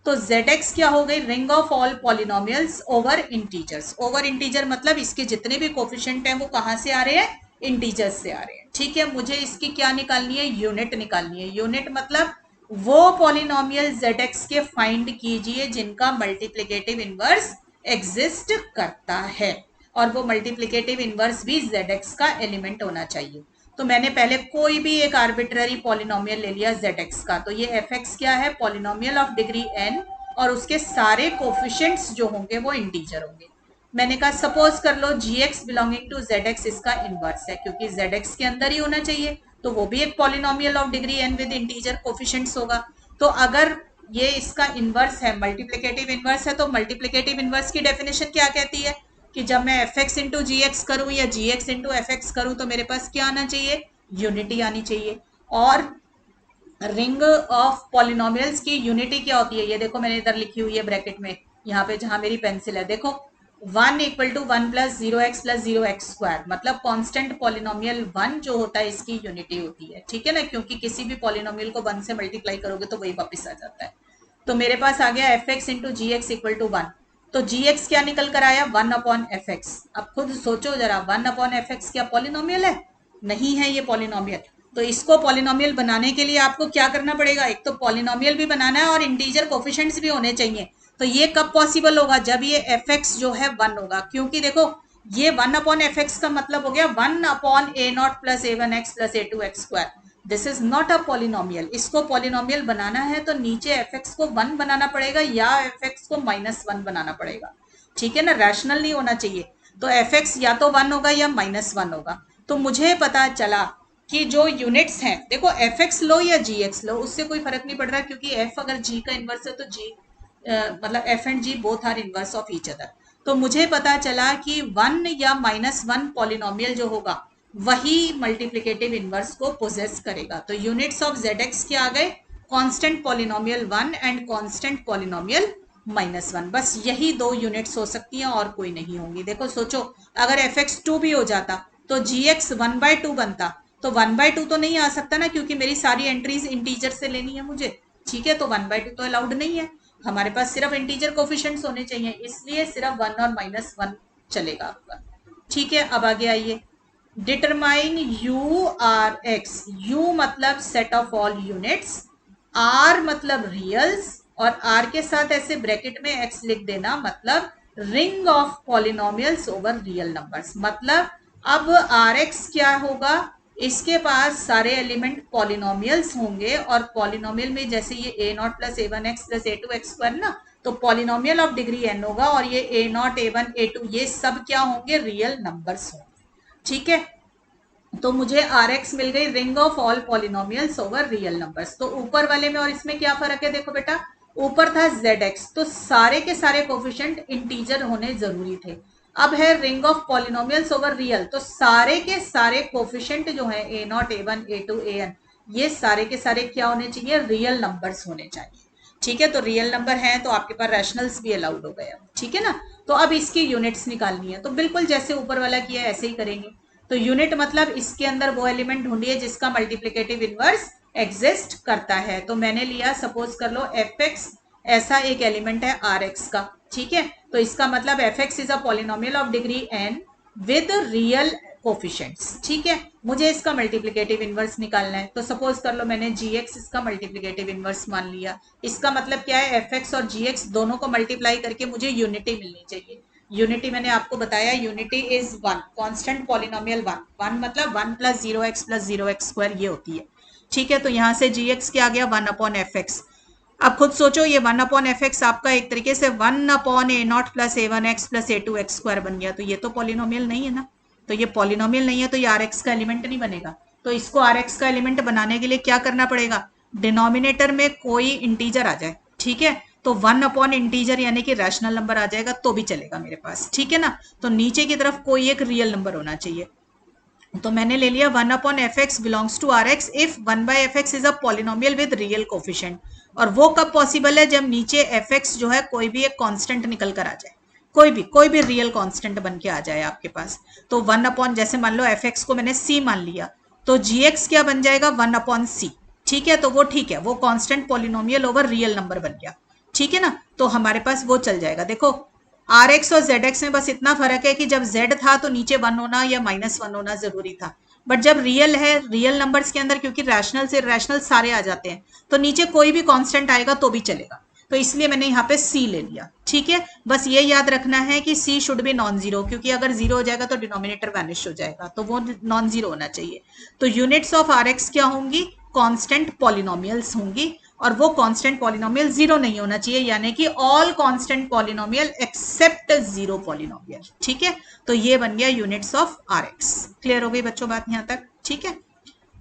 तो ZX क्या हो गई? Ring of all polynomials over integers. Over integer मतलब इसके जितने भी कोफिशिएंट हैं वो कहाँ से आ रहे हैं? इंटीजर्स से आ रहे हैं, ठीक है? मुझे इसकी क्या निकालनी है? यूनिट निकालनी है। यूनिट मतलब वो पॉलिनोमियल ZX के फाइंड कीजिए जिनका मल्टीप्लिकेटिव इनवर्स एग्जिस्ट करता है, और वो मल्टीप्लिकेटिव इनवर्स भी ZX का एलिमेंट होना चाहिए। तो मैंने पहले कोई भी एक आर्बिट्ररी पॉलिनोमियल ले लिया ZX का, तो ये fx क्या है? पॉलिनोमियल ऑफ डिग्री n, और उसके सारे कोफिशिएंट्स जो होंगे वो इंटीजर होंगे। मैंने कहा सपोज कर लो gx बिलोंगिंग टू zx इसका इनवर्स है, क्योंकि zx के अंदर ही होना चाहिए, तो वो भी एक polynomial of degree n with integer coefficients होगा। तो अगर ये इसका इनवर्स है, मल्टीप्लिकेटिव इनवर्स है, तो मल्टीप्लिकेटिव इनवर्स की डेफिनेशन क्या कहती है? कि जब मैं fx इंटू जी एक्स करूँ या gx इंटू fx करूँ तो मेरे पास क्या आना चाहिए? यूनिटी आनी चाहिए। और रिंग ऑफ पॉलिनोमियल्स की यूनिटी क्या होती है? ये देखो मैंने इधर लिखी हुई है ब्रैकेट में, यहाँ पे जहां मेरी पेंसिल है, देखो 1 equal to 1 plus 0x plus 0x square, मतलब कांस्टेंट पॉलिनोमियल 1 जो होता है इसकी यूनिटी होती है, ठीक है ना? क्योंकि किसी भी पॉलिनोमियल को 1 से मल्टीप्लाई करोगे तो वही वापिस आ जाता है। तो मेरे पास आ गया fx into g x equal to 1। तो gx क्या निकल कर आया? 1 अपॉन fx। अब खुद सोचो जरा, 1 अपॉन fx क्या पॉलिनोमियल है? नहीं है ये पॉलिनोमियल। तो इसको पॉलिनोमियल बनाने के लिए आपको क्या करना पड़ेगा? एक तो पॉलिनोमियल भी बनाना है और इंटीजर कोफिशिएंट्स भी होने चाहिए। तो ये कब पॉसिबल होगा? जब ये fx जो है 1 होगा, क्योंकि देखो ये 1 अपॉन fx का मतलब हो गया 1 upon a0 plus a1x plus a2x square. This is not a polynomial. इसको पॉलिनोमियल बनाना है तो नीचे fx को 1 बनाना पड़ेगा या fx को -1 बनाना पड़ेगा, ठीक है ना? रैशनल नहीं होना चाहिए। तो fx या तो 1 होगा या -1 होगा। तो मुझे पता चला कि जो यूनिट्स हैं, देखो fx लो या gx लो उससे कोई फर्क नहीं पड़ रहा, क्योंकि f अगर g का इनवर्स है तो g मतलब f and g both are inverse of each other. तो मुझे पता चला कि 1 या -1 पॉलिनोमियल जो होगा वही मल्टीप्लिकेटिव इनवर्स को पोजेस करेगा। तो यूनिट्स ऑफ ZX क्या आ गए? Constant polynomial 1 and constant polynomial -1। बस यही दो यूनिट्स हो सकती हैं और कोई नहीं होंगी। देखो सोचो, अगर fx 2 भी हो जाता तो gx 1/2 बनता, तो 1/2 तो नहीं आ सकता ना, क्योंकि मेरी सारी एंट्रीज इंटीजर से लेनी है मुझे, ठीक है? तो 1/2 तो अलाउड नहीं है, हमारे पास सिर्फ इंटीजर कोफिशिएंट्स होने चाहिए, इसलिए सिर्फ 1 और -1 चलेगा आपका, ठीक है? अब आगे आइए, determine u r x। u मतलब set of all units, r मतलब रियल्स, और r के साथ ऐसे ब्रैकेट में x लिख देना, मतलब ring of polynomials over real numbers. मतलब अब rx क्या होगा? इसके पास सारे एलिमेंट पॉलिनोमियल्स होंगे, और पॉलिनोमियल में जैसे ये a0 plus a1x plus a2x square ना, तो पॉलिनोमियल ऑफ डिग्री n होगा, और ये a0 a1 a2 ये सब क्या होंगे? रियल नंबर्स होंगे, ठीक है? तो मुझे Rx मिल गई ring of all polynomials over real numbers. तो ऊपर वाले में और इसमें क्या फर्क है? देखो बेटा, ऊपर था ZX, तो सारे के सारे कोफिशिएंट इंटीजर होने जरूरी थे। अब है ring of polynomials over real, तो सारे के सारे कोफिशिएंट जो है a0 a1 a2 an, ये सारे के सारे क्या होने चाहिए? रियल नंबर्स होने चाहिए, ठीक है? तो रियल नंबर है तो आपके पास रैशनल्स भी अलाउड हो गए, ठीक है ना? तो अब इसकी यूनिट्स निकालनी है, तो बिल्कुल जैसे ऊपर वाला किया ऐसे ही करेंगे। तो यूनिट मतलब इसके अंदर वो एलिमेंट ढूंढिए जिसका मल्टीप्लिकेटिव इनवर्स एग्जिस्ट करता है। तो मैंने लिया, सपोज कर लो एफ एक्स ऐसा एक एलिमेंट है आर एक्स का, ठीक है। तो इसका मतलब f x is a polynomial of degree n with real coefficients, ठीक है। मुझे इसका मल्टीप्लिकेटिव इनवर्स निकालना है। तो सपोज कर लो मैंने जी एक्स इसका मल्टीप्लिकेटिव इनवर्स मान लिया। इसका मतलब क्या है, एफ एक्स और जी एक्स दोनों को मल्टीप्लाई करके मुझे यूनिटी मिलनी चाहिए। यूनिटी मैंने आपको बताया, unity is one, constant polynomial one. One मतलब one plus zero X square ये होती है, ठीक है। तो यहां से जी एक्स क्या आ गया, वन अपॉन एफ एक्स। अब खुद सोचो, ये वन अपॉन एफ एक्स आपका एक तरीके से one upon a nought plus a one x plus a two x square बन गया। तो ये तो पॉलिनोमियल नहीं है ना, तो ये पॉलिनोमियल नहीं है, तो ये आर एक्स का एलिमेंट नहीं बनेगा। तो इसको आर एक्स का एलिमेंट बनाने के लिए क्या करना पड़ेगा, डिनोमिनेटर में कोई इंटीजर आ जाए, ठीक है। तो वन अपॉन इंटीजर यानी कि रैशनल नंबर आ जाएगा तो भी चलेगा मेरे पास, ठीक है ना। तो नीचे की तरफ कोई एक रियल नंबर होना चाहिए। तो मैंने ले लिया one upon f x belongs to r x if one by f x is a polynomial with real coefficient. और वो कब पॉसिबल है, जब नीचे एफ एक्स जो है कोई भी एक कांस्टेंट निकल कर आ जाए, कोई भी रियल कांस्टेंट बन के आ जाए आपके पास। तो वन अपॉन, जैसे मान लो एफ एक्स को मैंने सी मान लिया, तो जी एक्स क्या बन जाएगा, वन अपॉन सी, ठीक है। तो वो ठीक है, वो constant polynomial over real number बन गया, ठीक है ना। तो हमारे पास वो चल जाएगा। देखो आर एक्स और जेड एक्स में बस इतना फर्क है कि जब जेड था तो नीचे वन होना या माइनस वन होना जरूरी था, बट जब रियल है, रियल नंबर्स के अंदर क्योंकि रैशनल से रैशनल सारे आ जाते हैं, तो नीचे कोई भी कांस्टेंट आएगा तो भी चलेगा। तो इसलिए मैंने यहाँ पे सी ले लिया, ठीक है। बस ये याद रखना है कि सी शुड बी नॉन जीरो, क्योंकि अगर जीरो हो जाएगा तो डिनोमिनेटर वैनिश हो जाएगा, तो वो नॉन जीरो होना चाहिए। तो यूनिट्स ऑफ आर एक्स क्या होंगी, कांस्टेंट पॉलिनोमियल्स होंगी, और वो कांस्टेंट पॉलिनोमियल जीरो नहीं होना चाहिए, यानी कि all constant polynomial except zero polynomial, ठीक है। तो ये बन गया units of r x. Clear हो गई बच्चों बात यहां तक, ठीक है।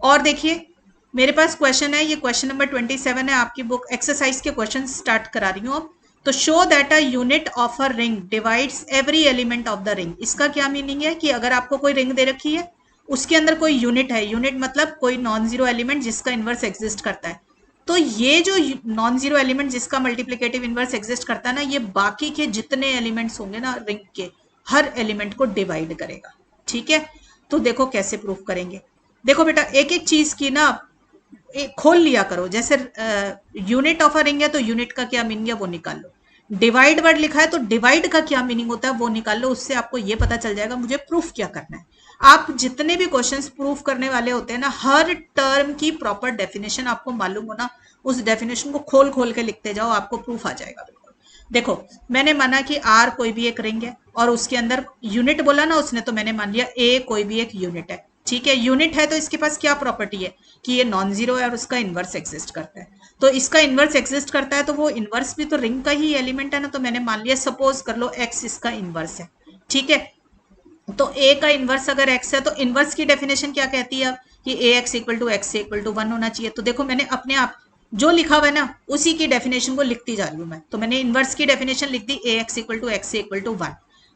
और देखिए मेरे पास क्वेश्चन है, ये क्वेश्चन नंबर 27 है आपकी बुक, एक्सरसाइज के क्वेश्चन स्टार्ट करा रही हूँ अब। तो show that a unit of a ring divides every element of the ring. इसका क्या मीनिंग है कि अगर आपको कोई रिंग दे रखी है, उसके अंदर कोई यूनिट है, यूनिट मतलब कोई नॉन जीरो एलिमेंट जिसका इनवर्स एग्जिस्ट करता है, तो ये जो नॉन जीरो एलिमेंट जिसका मल्टीप्लिकेटिव इनवर्स एग्जिस्ट करता है ना, ये बाकी के जितने एलिमेंट्स होंगे ना रिंग के, हर एलिमेंट को डिवाइड करेगा, ठीक है। तो देखो कैसे प्रूफ करेंगे। देखो बेटा एक एक चीज की ना खोल लिया करो, जैसे यूनिट ऑफ अ रिंग है तो यूनिट का क्या मीनिंग है वो निकाल लो, डिवाइड वर्ड लिखा है तो डिवाइड का क्या मीनिंग होता है वो निकाल लो, उससे आपको ये पता चल जाएगा मुझे प्रूफ क्या करना है। आप जितने भी क्वेश्चंस प्रूफ करने वाले होते हैं ना, हर टर्म की प्रॉपर डेफिनेशन आपको मालूम हो ना, उस डेफिनेशन को खोल खोल के लिखते जाओ, आपको प्रूफ आ जाएगा बिल्कुल। देखो मैंने माना कि आर कोई भी एक रिंग है और उसके अंदर यूनिट बोला ना उसने, तो मैंने मान लिया ए कोई भी एक यूनिट है, ठीक है। यूनिट है तो इसके पास क्या प्रॉपर्टी है कि ये नॉन जीरो है और उसका इनवर्स एग्जिस्ट करता है। तो इसका इनवर्स एग्जिस्ट करता है तो वो इनवर्स भी तो रिंग का ही एलिमेंट है ना, तो मैंने मान लिया सपोज कर लो एक्स इसका इनवर्स है, ठीक है। तो ए का इनवर्स अगर एक्स है तो इनवर्स की डेफिनेशन क्या कहती है अब कि A x equal to X equal to one होना चाहिए। तो देखो मैंने अपने आप जो लिखा हुआ है ना उसी की डेफिनेशन को लिखती जा रही हूं मैं। तो मैंने इनवर्स की डेफिनेशन लिख दी, ए एक्स इक्वल टू वन,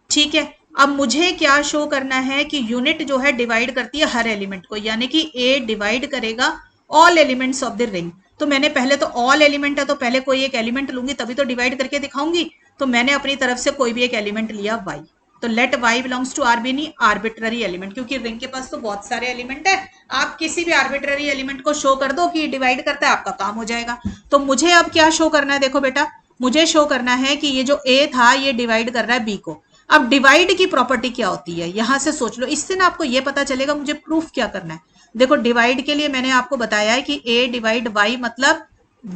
ठीक है। अब मुझे क्या शो करना है कि यूनिट जो है डिवाइड करती है हर एलिमेंट को, यानी कि ए डिवाइड करेगा all elements of the ring. तो मैंने पहले तो ऑल एलिमेंट है तो पहले कोई एक एलिमेंट लूंगी तभी तो डिवाइड करके दिखाऊंगी। तो मैंने अपनी तरफ से कोई भी एक एलिमेंट लिया वाई, तो let y belongs to r be any arbitrary element, क्योंकि रिंग के पास तो बहुत सारे एलिमेंट है, आप किसी भी आर्बिट्ररी एलिमेंट को शो कर दो कि डिवाइड करता है, आपका काम हो जाएगा। तो मुझे अब क्या शो करना है, देखो बेटा मुझे शो करना है कि ये जो ए था ये डिवाइड कर रहा है बी को। अब डिवाइड की प्रॉपर्टी क्या होती है यहां से सोच लो, इससे ना आपको ये पता चलेगा मुझे प्रूफ क्या करना है। देखो डिवाइड के लिए मैंने आपको बताया है कि ए डिवाइड वाई मतलब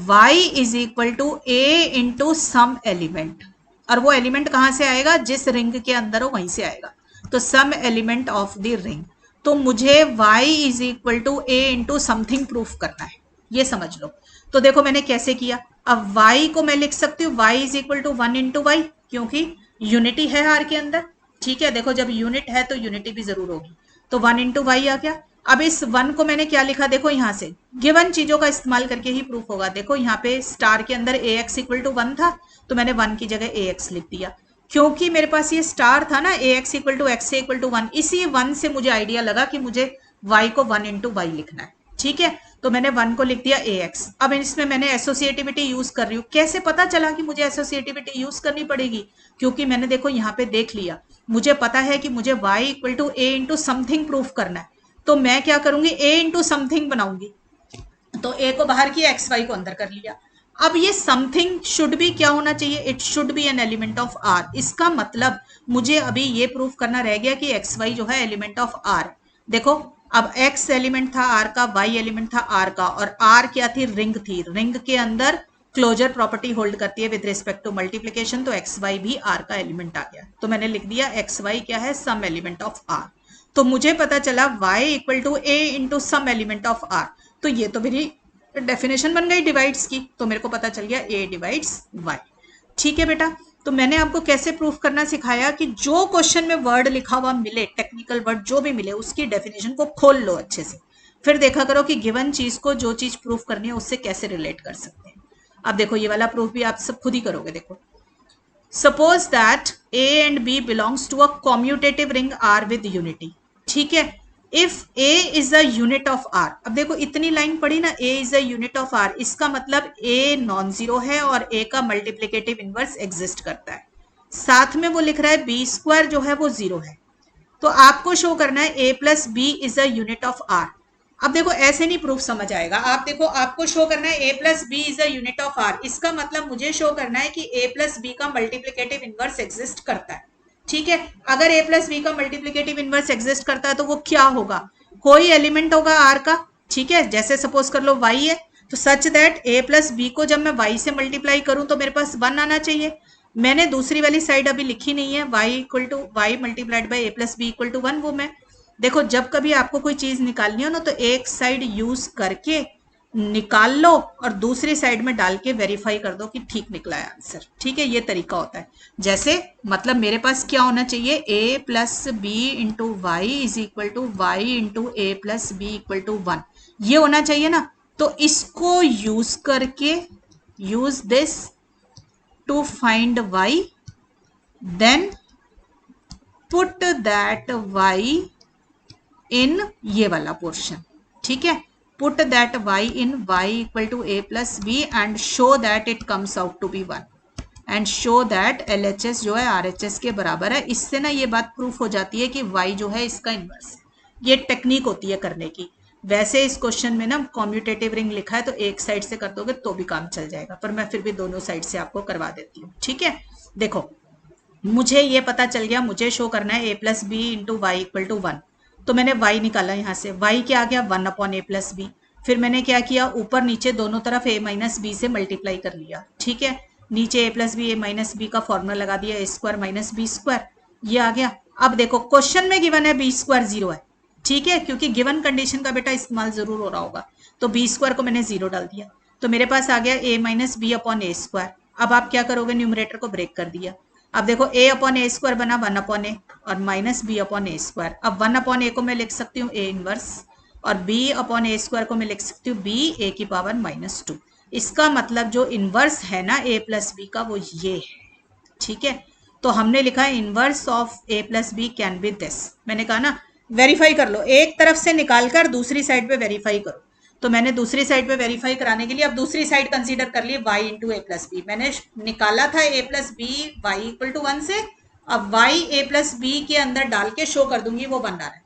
y is equal to a into some element, और वो एलिमेंट कहां से आएगा, जिस रिंग के अंदर हो वहीं से आएगा, तो some element of the ring. तो मुझे y is equal to a into something proof करना है, ये समझ लो। तो देखो मैंने कैसे किया, अब y को मैं लिख सकती हूँ y is equal to one into y, क्योंकि यूनिटी है आर के अंदर, ठीक है। देखो जब यूनिट है तो यूनिटी भी जरूर होगी, तो वन इंटू वाई आ गया। अब इस वन को मैंने क्या लिखा, देखो यहां से गिवन चीजों का इस्तेमाल करके ही प्रूफ होगा। देखो यहाँ पे स्टार के अंदर ए एक्स इक्वल टू वन था, तो मैंने वन की जगह ए एक्स लिख दिया, क्योंकि मेरे पास ये स्टार था ना, ए एक्स इक्वल टू एक्स से इक्वल टू वन, इसी वन से मुझे आइडिया लगा कि मुझे वाई को वन इंटू वाई लिखना है, ठीक है। तो मैंने वन को लिख दिया ए एक्स। अब इसमें मैंने एसोसिएटिविटी यूज कर रही हूँ। कैसे पता चला कि मुझे एसोसिएटिविटी यूज करनी पड़ेगी, क्योंकि मैंने देखो यहाँ पे देख लिया मुझे पता है कि मुझे y equal to a into something proof करना है, तो मैं क्या करूंगी, a इंटू समथिंग बनाऊंगी। तो a को बाहर किया, एक्स वाई को अंदर कर लिया। अब ये समथिंग शुड भी क्या होना चाहिए, it should be N element of r। इसका मतलब मुझे अभी ये प्रूफ करना रह गया कि एक्स वाई जो है एलिमेंट ऑफ r। देखो अब x एलिमेंट था r का, y एलिमेंट था r का, और r क्या थी, रिंग थी। रिंग के अंदर क्लोजर प्रॉपर्टी होल्ड करती है विद रिस्पेक्ट टू मल्टीप्लीकेशन, तो एक्स वाई भी r का एलिमेंट आ गया। तो मैंने लिख दिया एक्स वाई क्या है, सम एलिमेंट ऑफ r। तो मुझे पता चला y equal to a into some element of r। तो ये तो मेरी डेफिनेशन बन गई डिवाइड्स की, तो मेरे को पता चल गया a डिवाइड्स y। ठीक है बेटा, तो मैंने आपको कैसे प्रूफ करना सिखाया कि जो क्वेश्चन में वर्ड लिखा हुआ मिले, टेक्निकल वर्ड जो भी मिले, उसकी डेफिनेशन को खोल लो अच्छे से, फिर देखा करो कि गिवन चीज को जो चीज प्रूफ करनी है उससे कैसे रिलेट कर सकते हैं। अब देखो ये वाला प्रूफ भी आप सब खुद ही करोगे। देखो suppose that a and b belongs to a commutative ring r with unity. ठीक है, if a is a unit of r। अब देखो इतनी लाइन पढ़ी ना, a is a unit of r, इसका मतलब a नॉन जीरो है और a का मल्टीप्लिकेटिव इनवर्स एग्जिस्ट करता है। साथ में वो लिख रहा है b स्क्वायर जो है वो जीरो है, तो आपको शो करना है a plus b is a unit of r। अब देखो ऐसे नहीं प्रूफ समझ आएगा। आप देखो आपको शो करना है a plus b is a unit of r, इसका मतलब मुझे शो करना है कि a प्लस बी का मल्टीप्लिकेटिव इनवर्स एग्जिस्ट करता है। ठीक है, अगर a प्लस बी का मल्टीप्लिकेटिव इनवर्स एग्जिस्ट करता है तो वो क्या होगा, कोई एलिमेंट होगा r का। ठीक है, जैसे सपोज कर लो y है, तो such that a plus b को जब मैं y से मल्टीप्लाई करूं तो मेरे पास 1 आना चाहिए। मैंने दूसरी वाली साइड अभी लिखी नहीं है, y equal to y multiplied by A plus b equal to 1। वो मैं देखो जब कभी आपको कोई चीज निकालनी हो ना, तो एक साइड यूज करके निकाल लो और दूसरी साइड में डाल के वेरीफाई कर दो कि ठीक निकला है आंसर। ठीक है, ये तरीका होता है। जैसे मतलब मेरे पास क्या होना चाहिए, a plus b into y is equal to y into a plus b equal to 1, ये होना चाहिए ना। तो इसको यूज करके, use this to find y, then put that y in ये वाला पोर्शन। ठीक है, put that y in y equal to a plus b and show that it comes out to be 1 and show that LHS जो है RHS के बराबर है। इससे ना ये बात प्रूफ हो जाती है कि y जो है इसका इनवर्स है। ये टेक्निक होती है करने की। वैसे इस क्वेश्चन में ना कॉम्यूटेटिव रिंग लिखा है तो एक साइड से कर दोगे तो भी काम चल जाएगा, पर मैं फिर भी दोनों साइड से आपको करवा देती हूँ। ठीक है, देखो मुझे ये पता चल गया, मुझे शो करना है a plus b into y equal to 1। तो मैंने y निकाला यहाँ से, y क्या आ गया 1 अपॉन ए प्लस बी। फिर मैंने क्या किया, ऊपर नीचे दोनों तरफ a माइनस बी से मल्टीप्लाई कर लिया। ठीक है, नीचे a plus b a minus b का फॉर्मूला लगा दिया, ए स्क्वायर माइनस बी स्क्वायर, ये आ गया। अब देखो क्वेश्चन में गिवन है बी स्क्वायर 0 है। ठीक है, क्योंकि गिवन कंडीशन का बेटा इस्तेमाल जरूर हो रहा होगा, तो बी स्क्वायर को मैंने 0 डाल दिया, तो मेरे पास आ गया a minus b upon a square. अब आप क्या करोगे, न्यूमरेटर को ब्रेक कर दिया। अब देखो a अपॉन ए स्क्वायर बना 1 अपॉन ए और minus b upon a square. अब 1 अपॉन ए को मैं लिख सकती हूँ a इनवर्स और b अपॉन ए स्क्वायर को मैं लिख सकती हूँ b a की पावर माइनस 2। इसका मतलब जो इनवर्स है ना a प्लस बी का वो ये है। ठीक है, तो हमने लिखा है inverse of a plus b can be this. मैंने कहा ना वेरीफाई कर लो, एक तरफ से निकाल कर दूसरी साइड पे वेरीफाई करो। तो मैंने दूसरी साइड पे वेरीफाई कराने के लिए अब दूसरी साइड कंसीडर कर ली y into a plus b. मैंने निकाला था a plus b y equal to 1 से, अब y a प्लस बी के अंदर डाल के शो कर दूंगी वो 1 आ रहा है।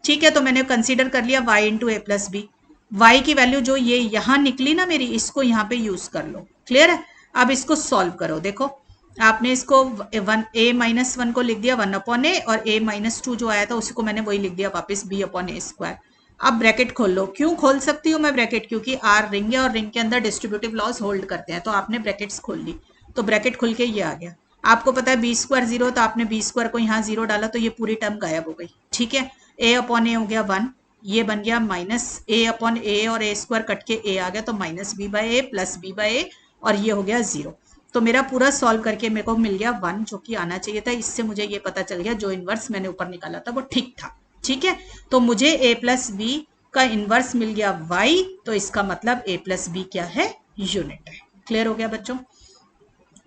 ठीक है, तो मैंने कंसीडर कर लिया y into a plus b. Y की वैल्यू जो ये यहाँ निकली ना मेरी, इसको यहाँ पे यूज कर लो। क्लियर है, अब इसको सॉल्व करो। देखो आपने इसको a माइनस 1 को लिख दिया 1 अपॉन ए और a माइनस 2 जो आया था उसी को मैंने वही लिख दिया वापस b अपॉन ए स्क्वायर। अब ब्रैकेट खोल लो। क्यों खोल सकती हूँ मैं ब्रैकेट, क्योंकि आर रिंग है और रिंग के अंदर डिस्ट्रीब्यूटिव लॉज होल्ड करते हैं, तो आपने ब्रैकेट्स खोल ली, तो ब्रैकेट खुल के ये आ गया। आपको पता है बी स्क्वायर 0, तो आपने बी स्क्वायर को यहाँ 0 डाला तो ये पूरी टर्म गायब हो गई। ठीक है, a अपॉन ए हो गया 1, ये बन गया माइनस a अपॉन ए और ए स्क्वायर कट के a आ गया, तो minus B by A plus B by A और ये हो गया 0। तो मेरा पूरा सॉल्व करके मेरे को मिल गया 1 जो कि आना चाहिए था। इससे मुझे ये पता चल गया जो इनवर्स मैंने ऊपर निकाला था वो ठीक था। ठीक है, तो मुझे a प्लस बी का इनवर्स मिल गया y, तो इसका मतलब a प्लस बी क्या है, यूनिट है। क्लियर हो गया बच्चों।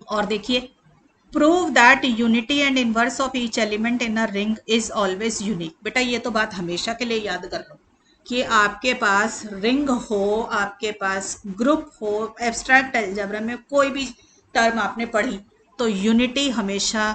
और देखिए prove that unity and inverse of each element in a ring is always unique. बेटा ये तो बात हमेशा के लिए याद कर लो कि आपके पास रिंग हो, आपके पास ग्रुप हो, एब्स्ट्रैक्ट अलजेब्रा में कोई भी टर्म आपने पढ़ी तो यूनिटी हमेशा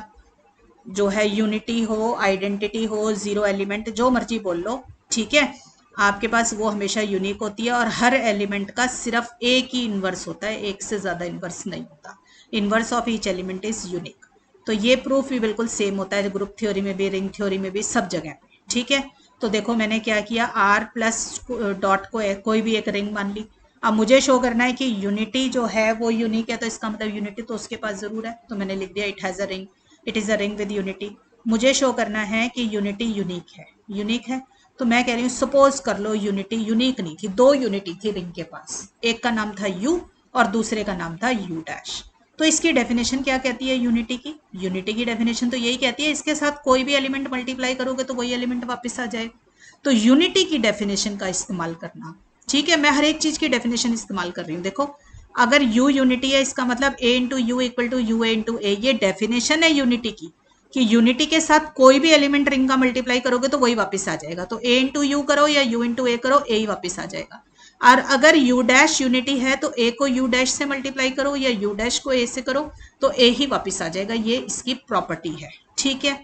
जो है यूनिटी हो, आइडेंटिटी हो, जीरो एलिमेंट, जो मर्जी बोल लो, ठीक है, आपके पास वो हमेशा यूनिक होती है और हर एलिमेंट का सिर्फ एक ही इन्वर्स होता है, एक से ज्यादा इन्वर्स नहीं होता। Inverse of each element is unique. तो ये प्रूफ भी बिल्कुल सेम होता है ग्रुप थ्योरी में भी, रिंग थ्योरी में भी, सब जगह पे, ठीक है। तो देखो मैंने क्या किया, आर प्लस डॉट को कोई भी एक रिंग मान ली। अब मुझे शो करना है कि यूनिटी जो है वो यूनिक है, तो इसका मतलब यूनिटी तो उसके पास जरूर है, तो मैंने लिख दिया it has a ring, it is a ring with unity. मुझे शो करना है कि यूनिटी यूनिक है, यूनिक है, तो मैं कह रही हूँ सपोज कर लो यूनिटी यूनिक नहीं थी, दो यूनिटी थी रिंग के पास, एक का नाम था यू और दूसरे का नाम था यू डैश। तो इसकी डेफिनेशन क्या कहती है यूनिटी की? यूनिटी की डेफिनेशन तो यही कहती है इसके साथ कोई भी एलिमेंट मल्टीप्लाई करोगे तो वही एलिमेंट वापस आ जाए। तो यूनिटी की डेफिनेशन का इस्तेमाल करना, ठीक है। मैं हर एक चीज की डेफिनेशन इस्तेमाल कर रही हूँ। देखो अगर यू यूनिटी है, इसका मतलब A into you equal to U A into ए, ये डेफिनेशन है यूनिटी की, कि यूनिटी के साथ कोई भी एलिमेंट रिंग का मल्टीप्लाई करोगे तो वही वापस आ जाएगा। तो ए इंटू यू करो या यू इंटू ए करो, ए ही वापस आ जाएगा। और अगर यू डैश यूनिटी है तो ए को यू डैश से मल्टीप्लाई करो या यू डैश को ए से करो तो ए ही वापस आ जाएगा। ये इसकी प्रॉपर्टी है, ठीक है।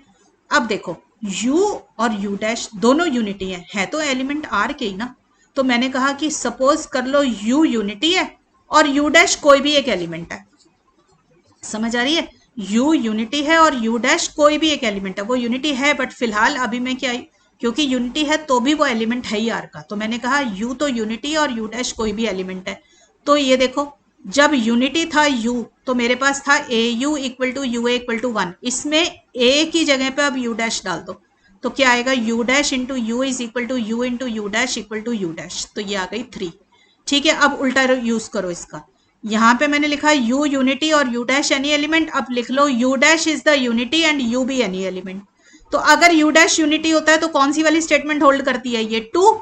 अब देखो u और u डैश दोनों यूनिटी है तो एलिमेंट r के ही ना। तो मैंने कहा कि सपोज कर लो u यूनिटी है और u डैश कोई भी एक एलिमेंट है, समझ आ रही है? u यूनिटी है और u डैश कोई भी एक एलिमेंट है, वो यूनिटी है बट फिलहाल अभी मैं क्या, क्योंकि यूनिटी है तो भी वो एलिमेंट है ही r का, तो मैंने कहा u तो यूनिटी और u डैश कोई भी एलिमेंट है। तो ये देखो जब यूनिटी था u तो मेरे पास था A U equal to U A equal to 1, इसमें a की जगह पे अब u डैश डाल दो तो क्या आएगा, u dash into u is equal to u into u dash equal to u dash, तो ये आ गई 3, ठीक है। अब उल्टा यूज करो इसका, यहाँ पे मैंने लिखा u यूनिटी और u डैश एनी एलिमेंट, अब लिख लो u dash is the unity and u भी एनी एलिमेंट। तो अगर u डैश यूनिटी होता है तो कौन सी वाली स्टेटमेंट होल्ड करती है, ये 2,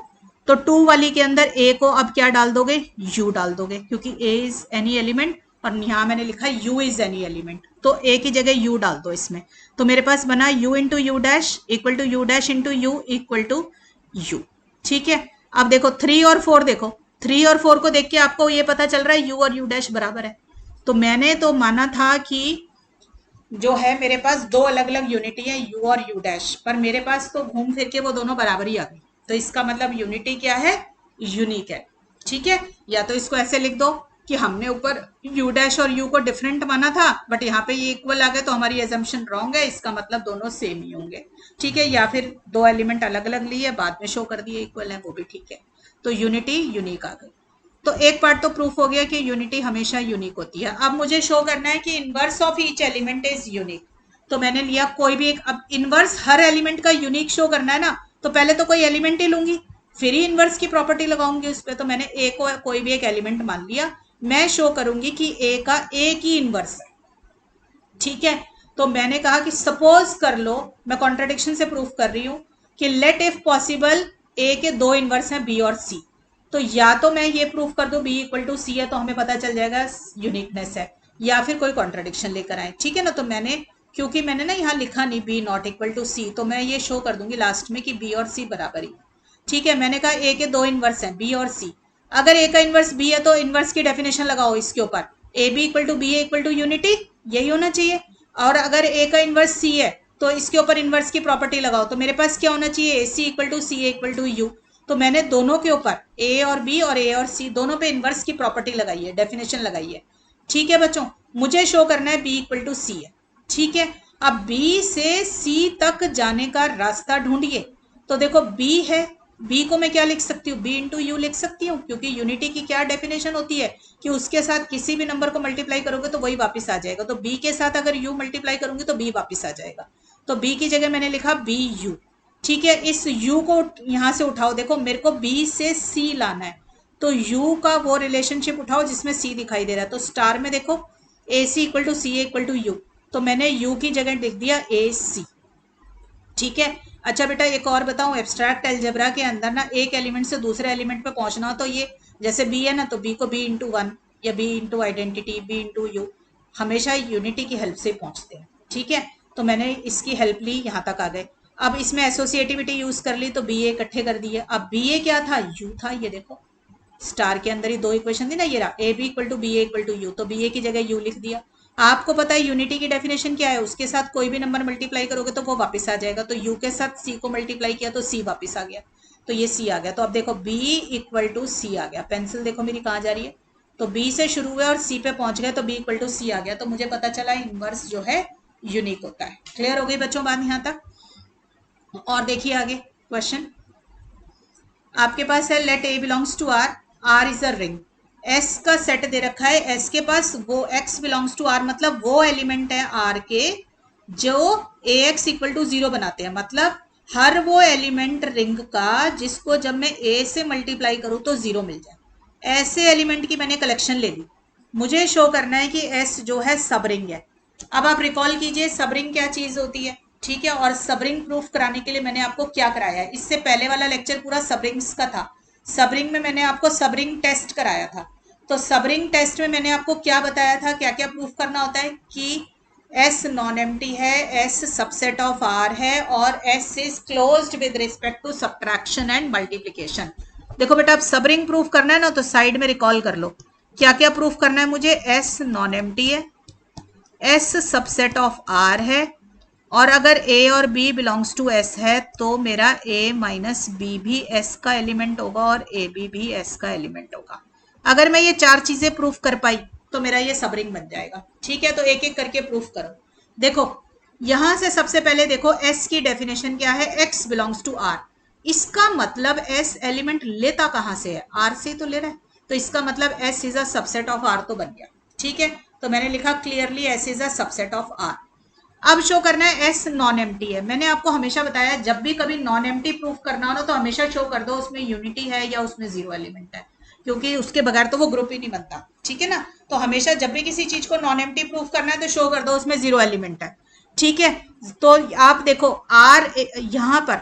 तो 2 वाली के अंदर a को अब क्या डाल दोगे, u डाल दोगे, क्योंकि a इज एनी एलिमेंट और यहाँ मैंने लिखा u इज एनी एलिमेंट, तो a की जगह u डाल दो इसमें। तो मेरे पास बना u into u dash equal to u dash into you equal to u, ठीक है। अब देखो 3 और 4, देखो 3 और 4 को देख के आपको ये पता चल रहा है u और u डैश बराबर है। तो मैंने तो माना था कि जो है मेरे पास दो अलग अलग यूनिटी है u और u डैश, पर मेरे पास तो घूम फिर के वो दोनों बराबर ही आ गई। तो इसका मतलब यूनिटी क्या है, यूनिक है, ठीक है। या तो इसको ऐसे लिख दो कि हमने ऊपर u डैश और u को डिफरेंट माना था बट यहाँ पे ये इक्वल आ गए तो हमारी एजम्पशन रॉन्ग है, इसका मतलब दोनों सेम ही होंगे, ठीक है। या फिर दो एलिमेंट अलग अलग लिए बाद में शो कर दिए इक्वल है, वो भी ठीक है। तो यूनिटी यूनिक आ गई। तो एक पार्ट तो प्रूफ हो गया कि यूनिटी हमेशा यूनिक होती है। अब मुझे शो करना है कि inverse of each element is unique. तो मैंने लिया कोई भी एक, अब इनवर्स हर एलिमेंट का यूनिक शो करना है ना, तो पहले तो कोई एलिमेंट ही लूंगी फिर ही इनवर्स की प्रॉपर्टी लगाऊंगी उस पर। तो मैंने ए को कोई भी एक एलिमेंट मान लिया, मैं शो करूंगी कि ए का एक ही इनवर्स है, ठीक है। तो मैंने कहा कि सपोज कर लो, मैं कॉन्ट्रडिक्शन से प्रूफ कर रही हूं कि लेट इफ पॉसिबल ए के दो इनवर्स हैं बी और सी। तो या तो मैं ये प्रूफ कर दूं बी इक्वल टू सी है तो हमें पता चल जाएगा यूनिकनेस है, या फिर कोई कॉन्ट्रडिक्शन लेकर आए, ठीक है ना। तो मैंने क्योंकि मैंने ना यहाँ लिखा नहीं बी नॉट इक्वल टू सी, तो मैं ये शो कर दूंगी लास्ट में कि बी और सी बराबर ही, ठीक है। मैंने कहा ए के दो इनवर्स हैं बी और सी, अगर ए का इनवर्स बी है तो इनवर्स की डेफिनेशन लगाओ इसके ऊपर, a B equal to b equal to unity, यही होना चाहिए। और अगर ए का इनवर्स सी है तो इसके ऊपर इनवर्स की प्रॉपर्टी लगाओ, तो मेरे पास क्या होना चाहिए, A C equal to C equal to you. तो मैंने दोनों के ऊपर ए और बी और ए और सी दोनों पे इनवर्स की प्रॉपर्टी लगाई है, डेफिनेशन लगाई है, ठीक है बच्चों। मुझे शो करना है बी इक्वल टू सी है, ठीक है। अब बी से सी तक जाने का रास्ता ढूंढिए। तो देखो बी है, बी को मैं क्या लिख सकती हूँ, बी इंटू यू लिख सकती हूँ, क्योंकि यूनिटी की क्या डेफिनेशन होती है कि उसके साथ किसी भी नंबर को मल्टीप्लाई करोगे तो वही वापस आ जाएगा। तो बी के साथ अगर यू मल्टीप्लाई करूंगी तो बी वापस आ जाएगा, तो बी की जगह मैंने लिखा बी यू, ठीक है। इस u को यहां से उठाओ, देखो मेरे को b से c लाना है, तो u का वो रिलेशनशिप उठाओ जिसमें c दिखाई दे रहा है। तो स्टार में देखो A C equal to C equal to you, तो मैंने u की जगह लिख दिया ए सी, ठीक है। अच्छा बेटा एक और बताऊं, एब्स्ट्रैक्ट अलजेब्रा के अंदर ना एक एलिमेंट से दूसरे एलिमेंट पे पहुंचना हो तो ये जैसे b है ना, तो b को b इंटू 1 या b into identity b into you, हमेशा यूनिटी की हेल्प से पहुंचते हैं, ठीक है। तो मैंने इसकी हेल्प ली, यहाँ तक आ गए। अब इसमें एसोसिएटिविटी यूज कर ली तो बी ए इकट्ठे कर दिए। अब बी ए क्या था, यू था, ये देखो स्टार के अंदर ही दो इक्वेशन थी ना, ये रहा a B equal to B a equal to you, तो बी ए की जगह यू लिख दिया। आपको पता है यूनिटी की डेफिनेशन क्या है, उसके साथ कोई भी नंबर मल्टीप्लाई करोगे तो वो वापस आ जाएगा। तो यू के साथ सी को मल्टीप्लाई किया तो सी वापस आ गया, तो ये सी आ गया। तो अब देखो बी इक्वल टू सी आ गया। पेंसिल देखो मेरी कहाँ जा रही है, तो बी से शुरू हुए और सी पे पहुंच गए, तो बी इक्वल टू सी आ गया। तो मुझे पता चला इनवर्स जो है यूनिक होता है। क्लियर हो गई बच्चों बात यहाँ तक? और देखिए आगे क्वेश्चन आपके पास है, let a belongs to R, R is a ring. S का सेट दे रखा है, एस के पास वो एक्स बिलोंग्स टू आर, मतलब वो एलिमेंट है आर के जो ए एक्स इक्वल टू जीरो बनाते हैं। मतलब हर वो एलिमेंट रिंग का जिसको जब मैं ए से मल्टीप्लाई करूं तो जीरो मिल जाए, ऐसे एलिमेंट की मैंने कलेक्शन ले ली। मुझे शो करना है कि एस जो है सब रिंग है। अब आप रिकॉल कीजिए सबरिंग क्या चीज होती है, ठीक है। और सबरिंग प्रूफ कराने के लिए मैंने आपको क्या कराया है, इससे पहले वाला लेक्चर पूरा सबरिंग्स का था। सबरिंग में मैंने आपको सबरिंग टेस्ट कराया था। तो सबरिंग टेस्ट में मैंने आपको क्या बताया था, क्या क्या प्रूफ करना होता है कि एस नॉन एम्प्टी है, एस सबसेट ऑफ आर है, और S is closed with respect to subtraction and multiplication. देखो बेटा, अब सबरिंग प्रूफ करना है ना, तो साइड में रिकॉल कर लो क्या क्या प्रूफ करना है मुझे। एस नॉन एम्प्टी है, एस सबसेट ऑफ आर है, और अगर ए और बी बिलोंग्स टू एस है तो मेरा ए माइनस बी भी एस का एलिमेंट होगा और ए बी भी एस का एलिमेंट होगा। अगर मैं ये चार चीजें प्रूफ कर पाई तो मेरा ये सबरिंग बन जाएगा, ठीक है। तो एक एक करके प्रूफ करो। देखो यहां से सबसे पहले देखो एस की डेफिनेशन क्या है, एक्स बिलोंग्स टू आर। इसका मतलब एस एलिमेंट लेता कहां से है, आर से तो ले रहा है। तो इसका मतलब S is a subset of R तो बन गया, ठीक है। तो मैंने लिखा clearly S is a subset of R. अब शो करना है एस नॉन एम्प्टी है। मैंने आपको हमेशा बताया जब भी कभी नॉन एम्प्टी प्रूफ करना हो ना तो हमेशा शो कर दो उसमें यूनिटी है या उसमें जीरो एलिमेंट है, क्योंकि उसके बगैर तो वो ग्रुप ही नहीं बनता, ठीक है ना। तो हमेशा जब भी किसी चीज को नॉन एम्प्टी प्रूफ करना है तो शो कर दो उसमें जीरो एलिमेंट है, ठीक है। तो आप देखो आर यहां पर,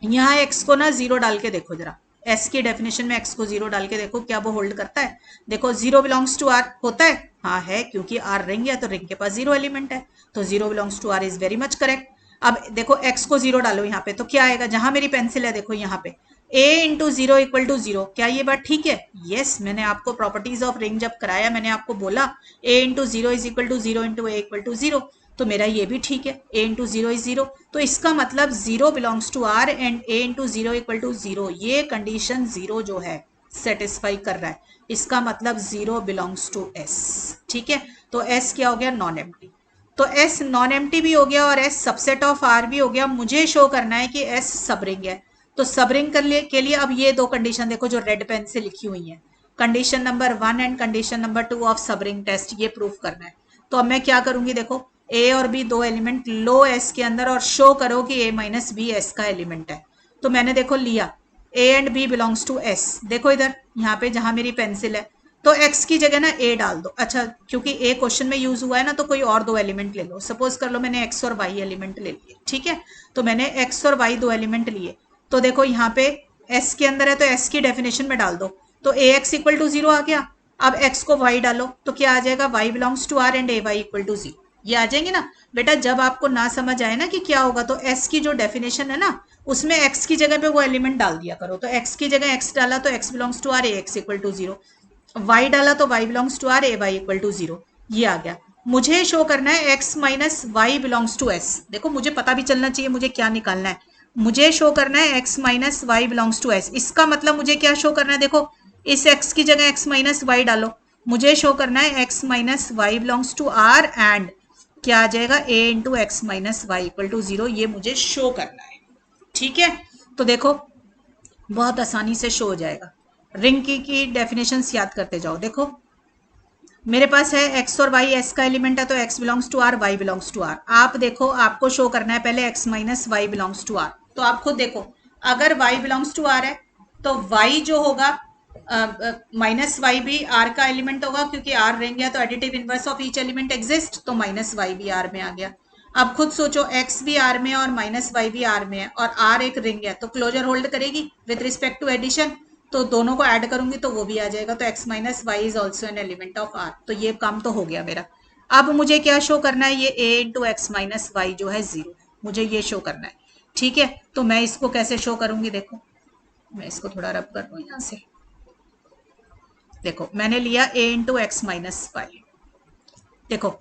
यहाँ एक्स को ना जीरो डाल के देखो जरा, एस की डेफिनेशन में एक्स को जीरो डाल के देखो क्या वो होल्ड करता है। देखो जीरो बिलोंग्स टू आर होता है, हाँ है, क्योंकि आर रिंग है तो रिंग के पास जीरो एलिमेंट है, तो zero belongs to R is very much correct. अब देखो एक्स को जीरो डालो यहाँ पे तो क्या आएगा, जहां मेरी पेंसिल है देखो यहाँ पे A into zero equal to zero, क्या ये बात ठीक है? यस, मैंने आपको प्रॉपर्टीज ऑफ रिंग जब कराया मैंने आपको बोला A into zero is equal to zero into A equal to zero, तो मेरा ये भी ठीक है, A into zero is zero. तो इसका मतलब zero belongs to R and A into zero equal to zero, ये कंडीशन जीरो जो है सेटिस्फाई कर रहा है, इसका मतलब जीरो बिलोंग्स टू एस, ठीक है। तो एस क्या हो गया, नॉन एम्प्टी। तो एस नॉन एम्प्टी भी हो गया और एस सबसेट ऑफ आर भी हो गया। मुझे शो करना है कि एस सबरिंग है। तो सबरिंग के लिए अब ये दो कंडीशन देखो जो रेड पेन से लिखी हुई है, condition number 1 and condition number 2 of subring test, ये प्रूफ करना है। तो अब मैं क्या करूंगी, देखो ए और बी दो एलिमेंट लो एस के अंदर और शो करो कि ए माइनस बी एस का एलिमेंट है। तो मैंने देखो लिया a and b belongs to S, देखो इधर यहाँ पे जहां मेरी पेंसिल है, तो एक्स की जगह ना ए डाल दो। अच्छा, क्योंकि ए क्वेश्चन में यूज हुआ है ना, तो कोई और दो एलिमेंट ले लो। सपोज कर लो मैंने एक्स और वाई एलिमेंट ले लिए, ठीक है। तो मैंने एक्स और वाई दो एलिमेंट लिए, तो देखो यहाँ पे एस के अंदर है तो एस की डेफिनेशन में डाल दो, तो ए एक्स इक्वल टू जीरो आ गया। अब एक्स को वाई डालो तो क्या आ जाएगा, y belongs to R and a y equal to zero, ये आ जाएंगे ना। बेटा जब आपको ना समझ आए ना कि क्या होगा, तो एस की जो डेफिनेशन है ना उसमें एक्स की जगह पे वो एलिमेंट डाल दिया करो। तो एक्स की जगह एक्स डाला तो x belongs to R, a x equal to zero. Y डाला तो y belongs to R, a y equal to zero, ये आ गया। मुझे शो करना है x minus y belongs to S. देखो मुझे पता भी चलना चाहिए मुझे क्या निकालना है। मुझे शो करना है x minus y belongs to S. इसका मतलब मुझे क्या शो करना है, देखो इस एक्स की जगह एक्स माइनस वाई डालो। मुझे शो करना है x minus y belongs to R and क्या आ जाएगा, a into x minus y equal to zero, ये मुझे शो करना है, ठीक है। तो देखो बहुत आसानी से शो हो जाएगा। रिंग की डेफिनेशन याद करते जाओ। देखो मेरे पास है एक्स और वाई, एस का एलिमेंट है तो x belongs to R, y belongs to R. आप देखो आपको शो करना है पहले x minus y belongs to R. तो आप खुद देखो अगर वाई बिलोंग्स टू आर है तो वाई जो होगा माइनस वाई भी आर का एलिमेंट होगा, क्योंकि आर रिंग है तो additive inverse of each element exist, तो माइनस वाई भी आर में आ गया। अब खुद सोचो एक्स भी आर में है और माइनस वाई भी आर में है और आर एक रिंग है तो क्लोजर होल्ड करेगी विद रिस्पेक्ट टू एडिशन, तो दोनों को ऐड करूंगी तो वो भी आ जाएगा। तो x minus y is also an element of r, तो ये काम तो हो गया मेरा। अब मुझे क्या शो करना है, ये a into x minus y जो है जीरो, मुझे ये शो करना है, ठीक है। तो मैं इसको कैसे शो करूंगी, देखो मैं इसको थोड़ा रब कर दूं यहाँ से। देखो मैंने लिया a into x minus y, देखो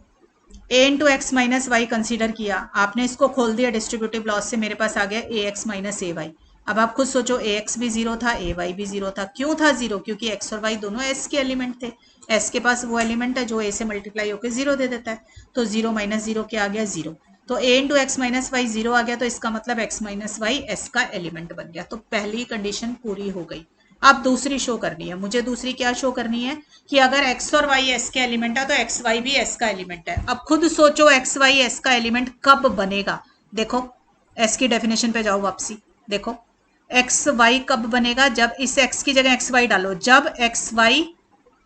a into x minus y consider किया आपने, इसको खोल दिया डिस्ट्रीब्यूटिव लॉस से, मेरे पास आ गया ए एक्स माइनस ए वाई। अब आप खुद सोचो, ए एक्स भी जीरो था, ए वाई भी जीरो था। क्यों था जीरो? क्योंकि एक्स और वाई दोनों एस के एलिमेंट थे। एस के पास वो एलिमेंट है जो ए से मल्टीप्लाई होकर जीरो दे देता है। तो जीरो माइनस जीरो क्या आ गया? जीरो। तो ए into x minus y zero आ गया, तो इसका मतलब एक्स माइनस वाई एस का एलिमेंट बन गया। तो पहली कंडीशन पूरी हो गई। अब दूसरी शो करनी है मुझे। दूसरी क्या शो करनी है कि अगर x और y s के एलिमेंट है तो एक्स वाई भी s का एलिमेंट है। अब खुद सोचो एक्स वाई s का एलिमेंट कब बनेगा। देखो s की डेफिनेशन पे जाओ वापसी। देखो एक्स वाई कब बनेगा? जब इस x की जगह एक्स वाई डालो, जब एक्स वाई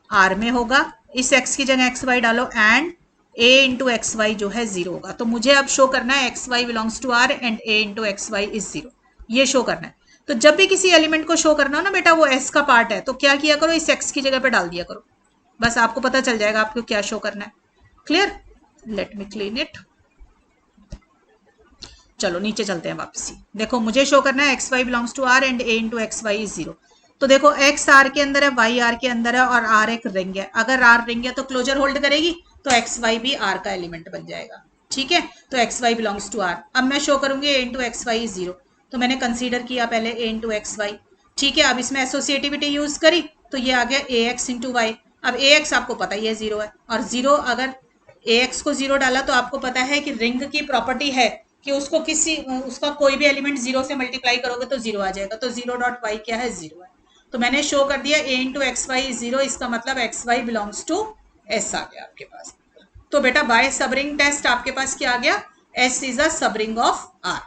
आर में होगा, इस x की जगह एक्स वाई डालो and a into x y जो है जीरो होगा। तो मुझे अब शो करना है x y belongs to R and a into x y is zero. ये शो करना है। तो जब भी किसी एलिमेंट को शो करना हो ना बेटा, वो s का पार्ट है, तो क्या किया करो, इस x की जगह पे डाल दिया करो। बस आपको पता चल जाएगा आपको क्या शो करना है। Clear? Let me clean it. चलो नीचे चलते हैं वापसी। देखो मुझे शो करना है x y belongs to R and A into x y is zero. तो देखो एक्स आर के अंदर है, वाई आर के अंदर है और आर एक रिंग है। अगर आर रिंग है तो क्लोजर होल्ड करेगी, तो एक्स वाई भी आर का एलिमेंट बन जाएगा। ठीक है, तो x y belongs to R. अब मैं शो करूंगी a into x y is zero. तो मैंने कंसीडर किया पहले ए इंटू एक्स वाई। ठीक है, अब इसमें एसोसिएटिविटी यूज करी तो ये आ गया ए एक्स इंटू वाई। अब ए एक्स आपको पता ही है जीरो है, और जीरो अगर ए एक्स को जीरो डाला तो आपको पता है कि रिंग की प्रॉपर्टी है कि उसको उसका कोई भी एलिमेंट जीरो से मल्टीप्लाई करोगे तो जीरो आ जाएगा। तो जीरो डॉट वाई क्या है? जीरो है। तो मैंने शो कर दिया a into x y zero. इसका मतलब x y belongs to S आ गया आपके पास। तो बेटा बाय सबरिंग टेस्ट आपके पास क्या आ गया? S is a subring of R.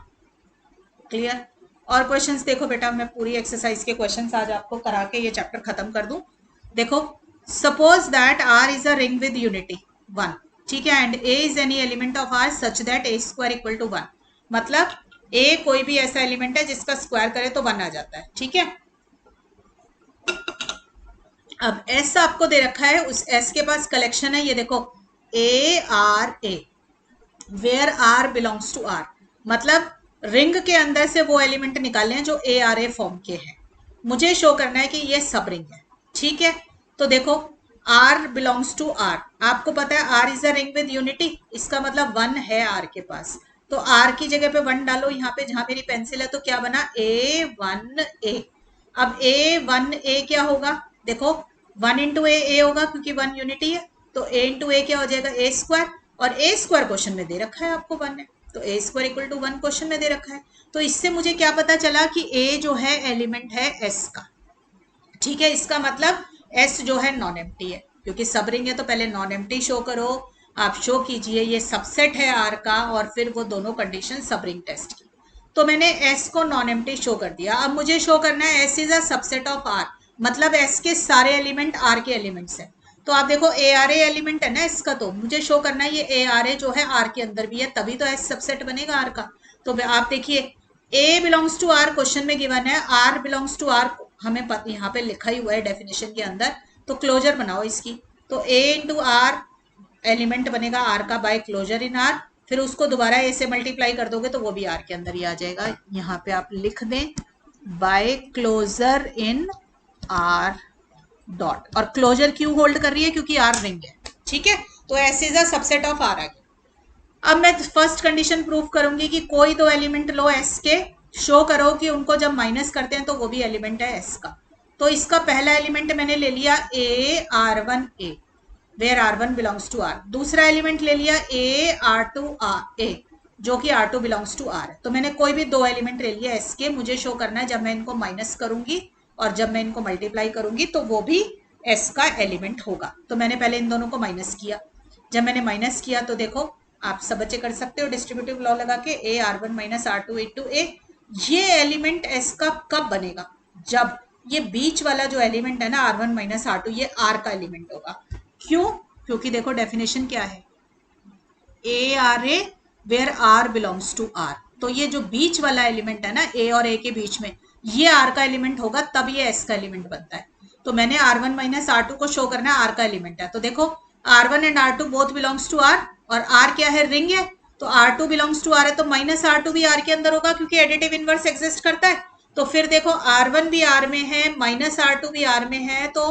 Clear? और क्वेश्चंस देखो बेटा, मैं पूरी एक्सरसाइज के क्वेश्चंस आज आपको करा के ये चैप्टर खत्म कर दूं। देखो suppose that R is a ring with unity one. ठीक है, and a is any element of R such that a square equal to one. मतलब ए कोई भी ऐसा एलिमेंट है जिसका स्क्वायर करे तो वन आ जाता है। ठीक है, अब एस आपको दे रखा है, उस एस के पास कलेक्शन है, ये देखो a R a, where R belongs to R. मतलब रिंग के अंदर से वो एलिमेंट निकाले हैं जो ए आर ए फॉर्म के हैं। मुझे शो करना है कि ये सब रिंग है। ठीक है, तो देखो आर बिलोंग्स टू आर, आपको पता है are is a ring with unity, इसका मतलब वन है आर के पास। तो आर की जगह पे वन डालो यहाँ पे जहां मेरी पेंसिल है, तो क्या बना? ए वन ए। अब ए वन ए क्या होगा? देखो वन इंटू ए होगा क्योंकि वन यूनिटी है। तो ए इंटू ए क्या हो जाएगा? ए स्क्वायर। और ए स्क्वायर क्वेश्चन में दे रखा है आपको वन है, तो a square equal to one question में दे रखा है। तो इससे मुझे क्या पता चला कि ए जो है एलिमेंट है एस का। ठीक है, इसका मतलब एस जो है नॉन एम्प्टी है, क्योंकि सब रिंग है तो पहले नॉन एम्प्टी शो करो। आप शो कीजिए ये सबसेट है आर का, और फिर वो दोनों कंडीशन सब रिंग टेस्ट की। तो मैंने एस को नॉन एम्प्टी शो कर दिया। अब मुझे शो करना है S is a subset of R, मतलब एस के सारे एलिमेंट आर के एलिमेंट्स हैं। तो आप देखो ए आर ए एलिमेंट है ना इसका, तो मुझे शो करना है ये ए आर ए जो है आर के अंदर भी है, तभी तो एस सबसेट बनेगा आर का। तो आप देखिए ए बिलोंग्स टू आर क्वेश्चन में गिवन है, आर बिलोंग्स टू आर हमें यहाँ पे लिखा ही हुआ है डेफिनेशन के अंदर। तो क्लोजर बनाओ इसकी। तो ए इंटू आर एलिमेंट बनेगा आर का बाय क्लोजर इन आर, फिर उसको दोबारा ए से मल्टीप्लाई कर दोगे तो वो भी आर के अंदर ही आ जाएगा। यहाँ पे आप लिख दें by closure in R dot. और क्लोजर क्यों होल्ड कर रही है? क्योंकि आर रिंग है। ठीक है, तो S is a subset of R आ गया। अब मैं फर्स्ट कंडीशन प्रूव करूंगी कि कोई दो एलिमेंट लो एस के, शो करो कि उनको जब माइनस करते हैं तो वो भी एलिमेंट है एस का। तो इसका पहला एलिमेंट मैंने ले लिया a are one a, where R one belongs to R. दूसरा एलिमेंट ले लिया a R two R a, जो कि R two belongs to R है। तो मैंने कोई भी दो एलिमेंट ले लिया एस के। मुझे शो करना है जब मैं इनको माइनस करूंगी और जब मैं इनको मल्टीप्लाई करूंगी तो वो भी एस का एलिमेंट होगा। तो मैंने पहले इन दोनों को माइनस किया। जब मैंने माइनस किया तो देखो आप सब बच्चे कर सकते हो डिस्ट्रीब्यूटिव लॉ लगा के, a are one minus are two into ए। ये एलिमेंट एस का कब बनेगा? जब ये बीच वाला जो एलिमेंट है ना R one minus are two, ये आर का एलिमेंट होगा। क्यों? क्योंकि देखो डेफिनेशन क्या है, a R a where R belongs to R. तो ये जो बीच वाला एलिमेंट है ना ए और ए के बीच में, ये आर का एलिमेंट होगा, तब ये एस का एलिमेंट बनता है। तो मैंने R one minus are two को शो करना है आर का एलिमेंट है। तो देखो R one and R two both belongs to R, और आर क्या है? रिंग है। तो R two belongs to R है, तो माइनस आर टू भी आर के अंदर होगा क्योंकि एडिटिव इनवर्स एग्जिस्ट करता है। तो फिर देखो आर वन भी आर में है, माइनस आर टू भी आर में है, तो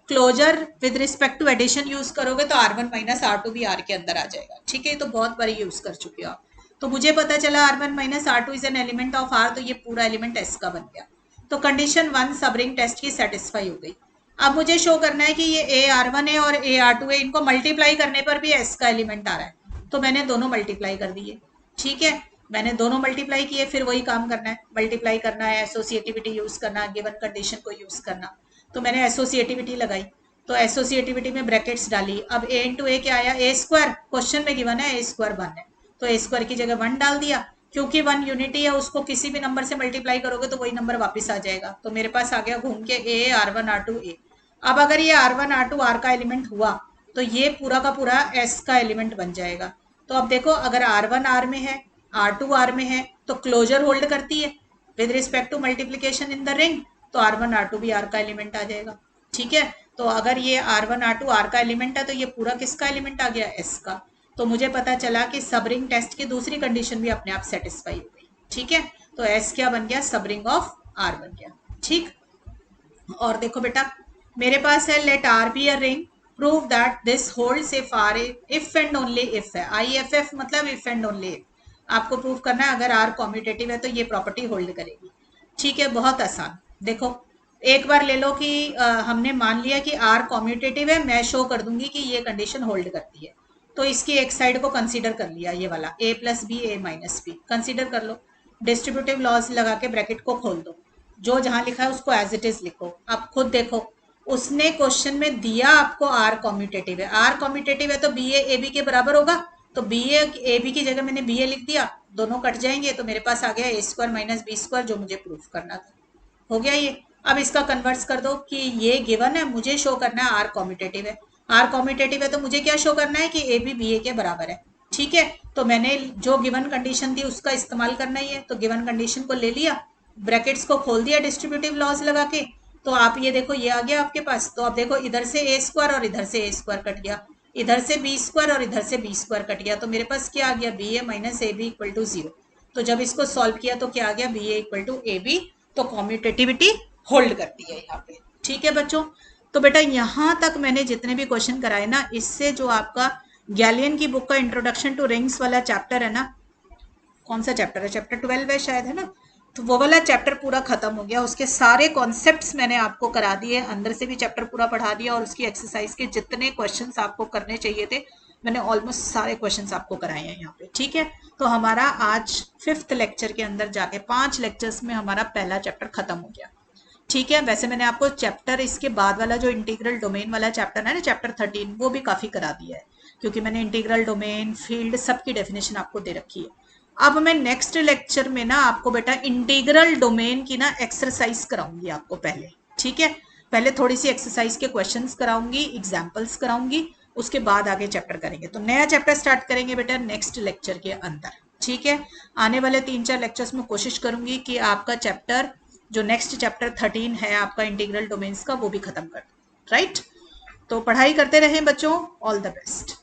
closure with respect to addition use करोगे तो R1 माइनस R2 भी R के अंदर आ जाएगा। ठीक है, तो बहुत बार यूज कर चुके हो आप। तो मुझे पता चला R1 minus R2 is an element of R, तो ये पूरा एलिमेंट S का बन गया। तो कंडीशन 1 सब रिंग टेस्ट की सेटिस्फाई हो गई। अब मुझे शो करना है कि ये A R1 है और A R2 है, इनको मल्टीप्लाई करने पर भी S का एलिमेंट आ रहा है। तो मैंने दोनों मल्टीप्लाई कर दिए। ठीक है, मैंने दोनों मल्टीप्लाई किए, फिर वही काम करना है, मल्टीप्लाई करना है, एसोसिएटिविटी यूज करना, गिवन कंडीशन को यूज करना। तो मैंने एसोसिएटिविटी लगाई, तो एसोसिएटिविटी में ब्रैकेट्स डाली। अब a इंटू ए क्या आया, ए स्क्वायर, क्वेश्चन में गिवन है ए स्क्वायर 1 है, तो ए स्क्वायर की जगह 1 डाल दिया। क्योंकि 1 यूनिटी है, उसको किसी भी नंबर से मल्टीप्लाई करोगे तो वही नंबर वापस आ जाएगा। तो मेरे पास आ गया घूम के ए R1 R2 ए। अब अगर ये R1 R2 R का एलिमेंट हुआ तो ये पूरा का पूरा S का एलिमेंट बन जाएगा। तो अब देखो, अगर R1 R में है, R2 R में है, तो क्लोजर होल्ड करती है with respect to multiplication in the ring, तो R1 R2 भी R का एलिमेंट आ जाएगा। ठीक है, तो अगर ये R1 R2 R का एलिमेंट है तो ये पूरा किसका एलिमेंट आ गया, S का। तो मुझे पता चला कि सब रिंग टेस्ट की दूसरी कंडीशन भी अपने आप सेटिस्फाई हो गई। ठीक है, तो S क्या बन गया, सब रिंग ऑफ R बन गया। ठीक, और देखो बेटा, मेरे पास है let R be a ring, prove that this holds if R, if and only if है, IFF मतलब इफ एंड ओनली इफ। आपको प्रूव करना है अगर R कॉम्यूटेटिव है तो ये प्रॉपर्टी होल्ड करेगी। ठीक है, बहुत आसान। देखो, एक बार ले लो कि हमने मान लिया कि R कॉम्यूटेटिव है, मैं शो कर दूंगी कि ये कंडीशन होल्ड करती है। तो इसकी एक साइड को कंसीडर कर लिया, ये वाला a plus b a minus b consider कर लो। डिस्ट्रीब्यूटिव लॉज लगा के ब्रैकेट को खोल दो, जो जहां लिखा है उसको एज इट इज लिखो। अब खुद देखो, उसने क्वेश्चन में दिया आपको R कॉम्यूटेटिव है, R कॉम्यूटेटिव है तो बी ए बी के बराबर होगा, तो बी ए बी की जगह मैंने बी ए लिख दिया, दोनों कट जाएंगे, तो मेरे पास आ गया ए स्क्वायर माइनस बी स्क्वायर, जो मुझे प्रूफ करना था। हो गया ये। अब इसका कन्वर्ट्स कर दो कि ये गिवन है, मुझे शो करना है R कॉम्यूटेटिव है। R कॉम्यूटेटिव है तो मुझे क्या शो करना है कि ए बी बी ए के बराबर है। ठीक है, तो मैंने जो गिवन कंडीशन थी उसका इस्तेमाल करना ही है, तो गिवन कंडीशन को ले लिया, ब्रैकेट्स को खोल दिया डिस्ट्रीब्यूटिव लॉज लगा के। तो आप ये देखो, ये आ गया आपके पास। तो आप देखो, इधर से ए स्क्वायर और इधर से ए स्क्वायर कट गया, इधर से बी स्क्वायर और इधर से बी स्क्वायर कट गया, तो मेरे पास क्या आ गया, b a minus a B equal to 0। तो जब इसको सॉल्व किया तो क्या आ गया, b a equal to a b. तो कॉम्यूटेटिविटी होल्ड करती है यहाँ पे। ठीक है बच्चों, तो बेटा यहाँ तक मैंने जितने भी क्वेश्चन कराए ना, इससे जो आपका गैलियन की बुक का इंट्रोडक्शन टू रिंग्स वाला चैप्टर है ना, कौन सा चैप्टर है, चैप्टर 12 है शायद, है ना, तो वो वाला चैप्टर पूरा खत्म हो गया। उसके सारे कॉन्सेप्ट्स मैंने आपको करा दिए, अंदर से भी चैप्टर पूरा पढ़ा दिया, और उसकी एक्सरसाइज के जितने क्वेश्चंस आपको करने चाहिए थे मैंने ऑलमोस्ट सारे क्वेश्चंस आपको कराए हैं यहाँ पे। ठीक है, तो हमारा आज 5th लेक्चर के अंदर जाके 5 लेक्चर्स में हमारा पहला चैप्टर खत्म हो गया। ठीक है, वैसे मैंने आपको चैप्टर इसके बाद वाला जो इंटीग्रल डोमेन वाला चैप्टर है ना, चैप्टर 13, वो भी काफी करा दिया है, क्योंकि मैंने इंटीग्रल डोमेन, फील्ड, सबकी डेफिनेशन आपको दे रखी है। अब मैं नेक्स्ट लेक्चर में ना आपको बेटा इंटीग्रल डोमेन की ना एक्सरसाइज कराऊंगी आपको पहले। ठीक है, पहले थोड़ी सी एक्सरसाइज के क्वेश्चंस कराऊंगी, एग्जाम्पल्स कराऊंगी, उसके बाद आगे चैप्टर करेंगे। तो नया चैप्टर स्टार्ट करेंगे बेटा नेक्स्ट लेक्चर के अंदर। ठीक है, आने वाले 3-4 लेक्चर्स में कोशिश करूंगी कि आपका चैप्टर जो नेक्स्ट चैप्टर 13 है आपका इंटीग्रल डोमेन्स का, वो भी खत्म कर दूं। राइट, तो पढ़ाई करते रहें बच्चों, ऑल द बेस्ट।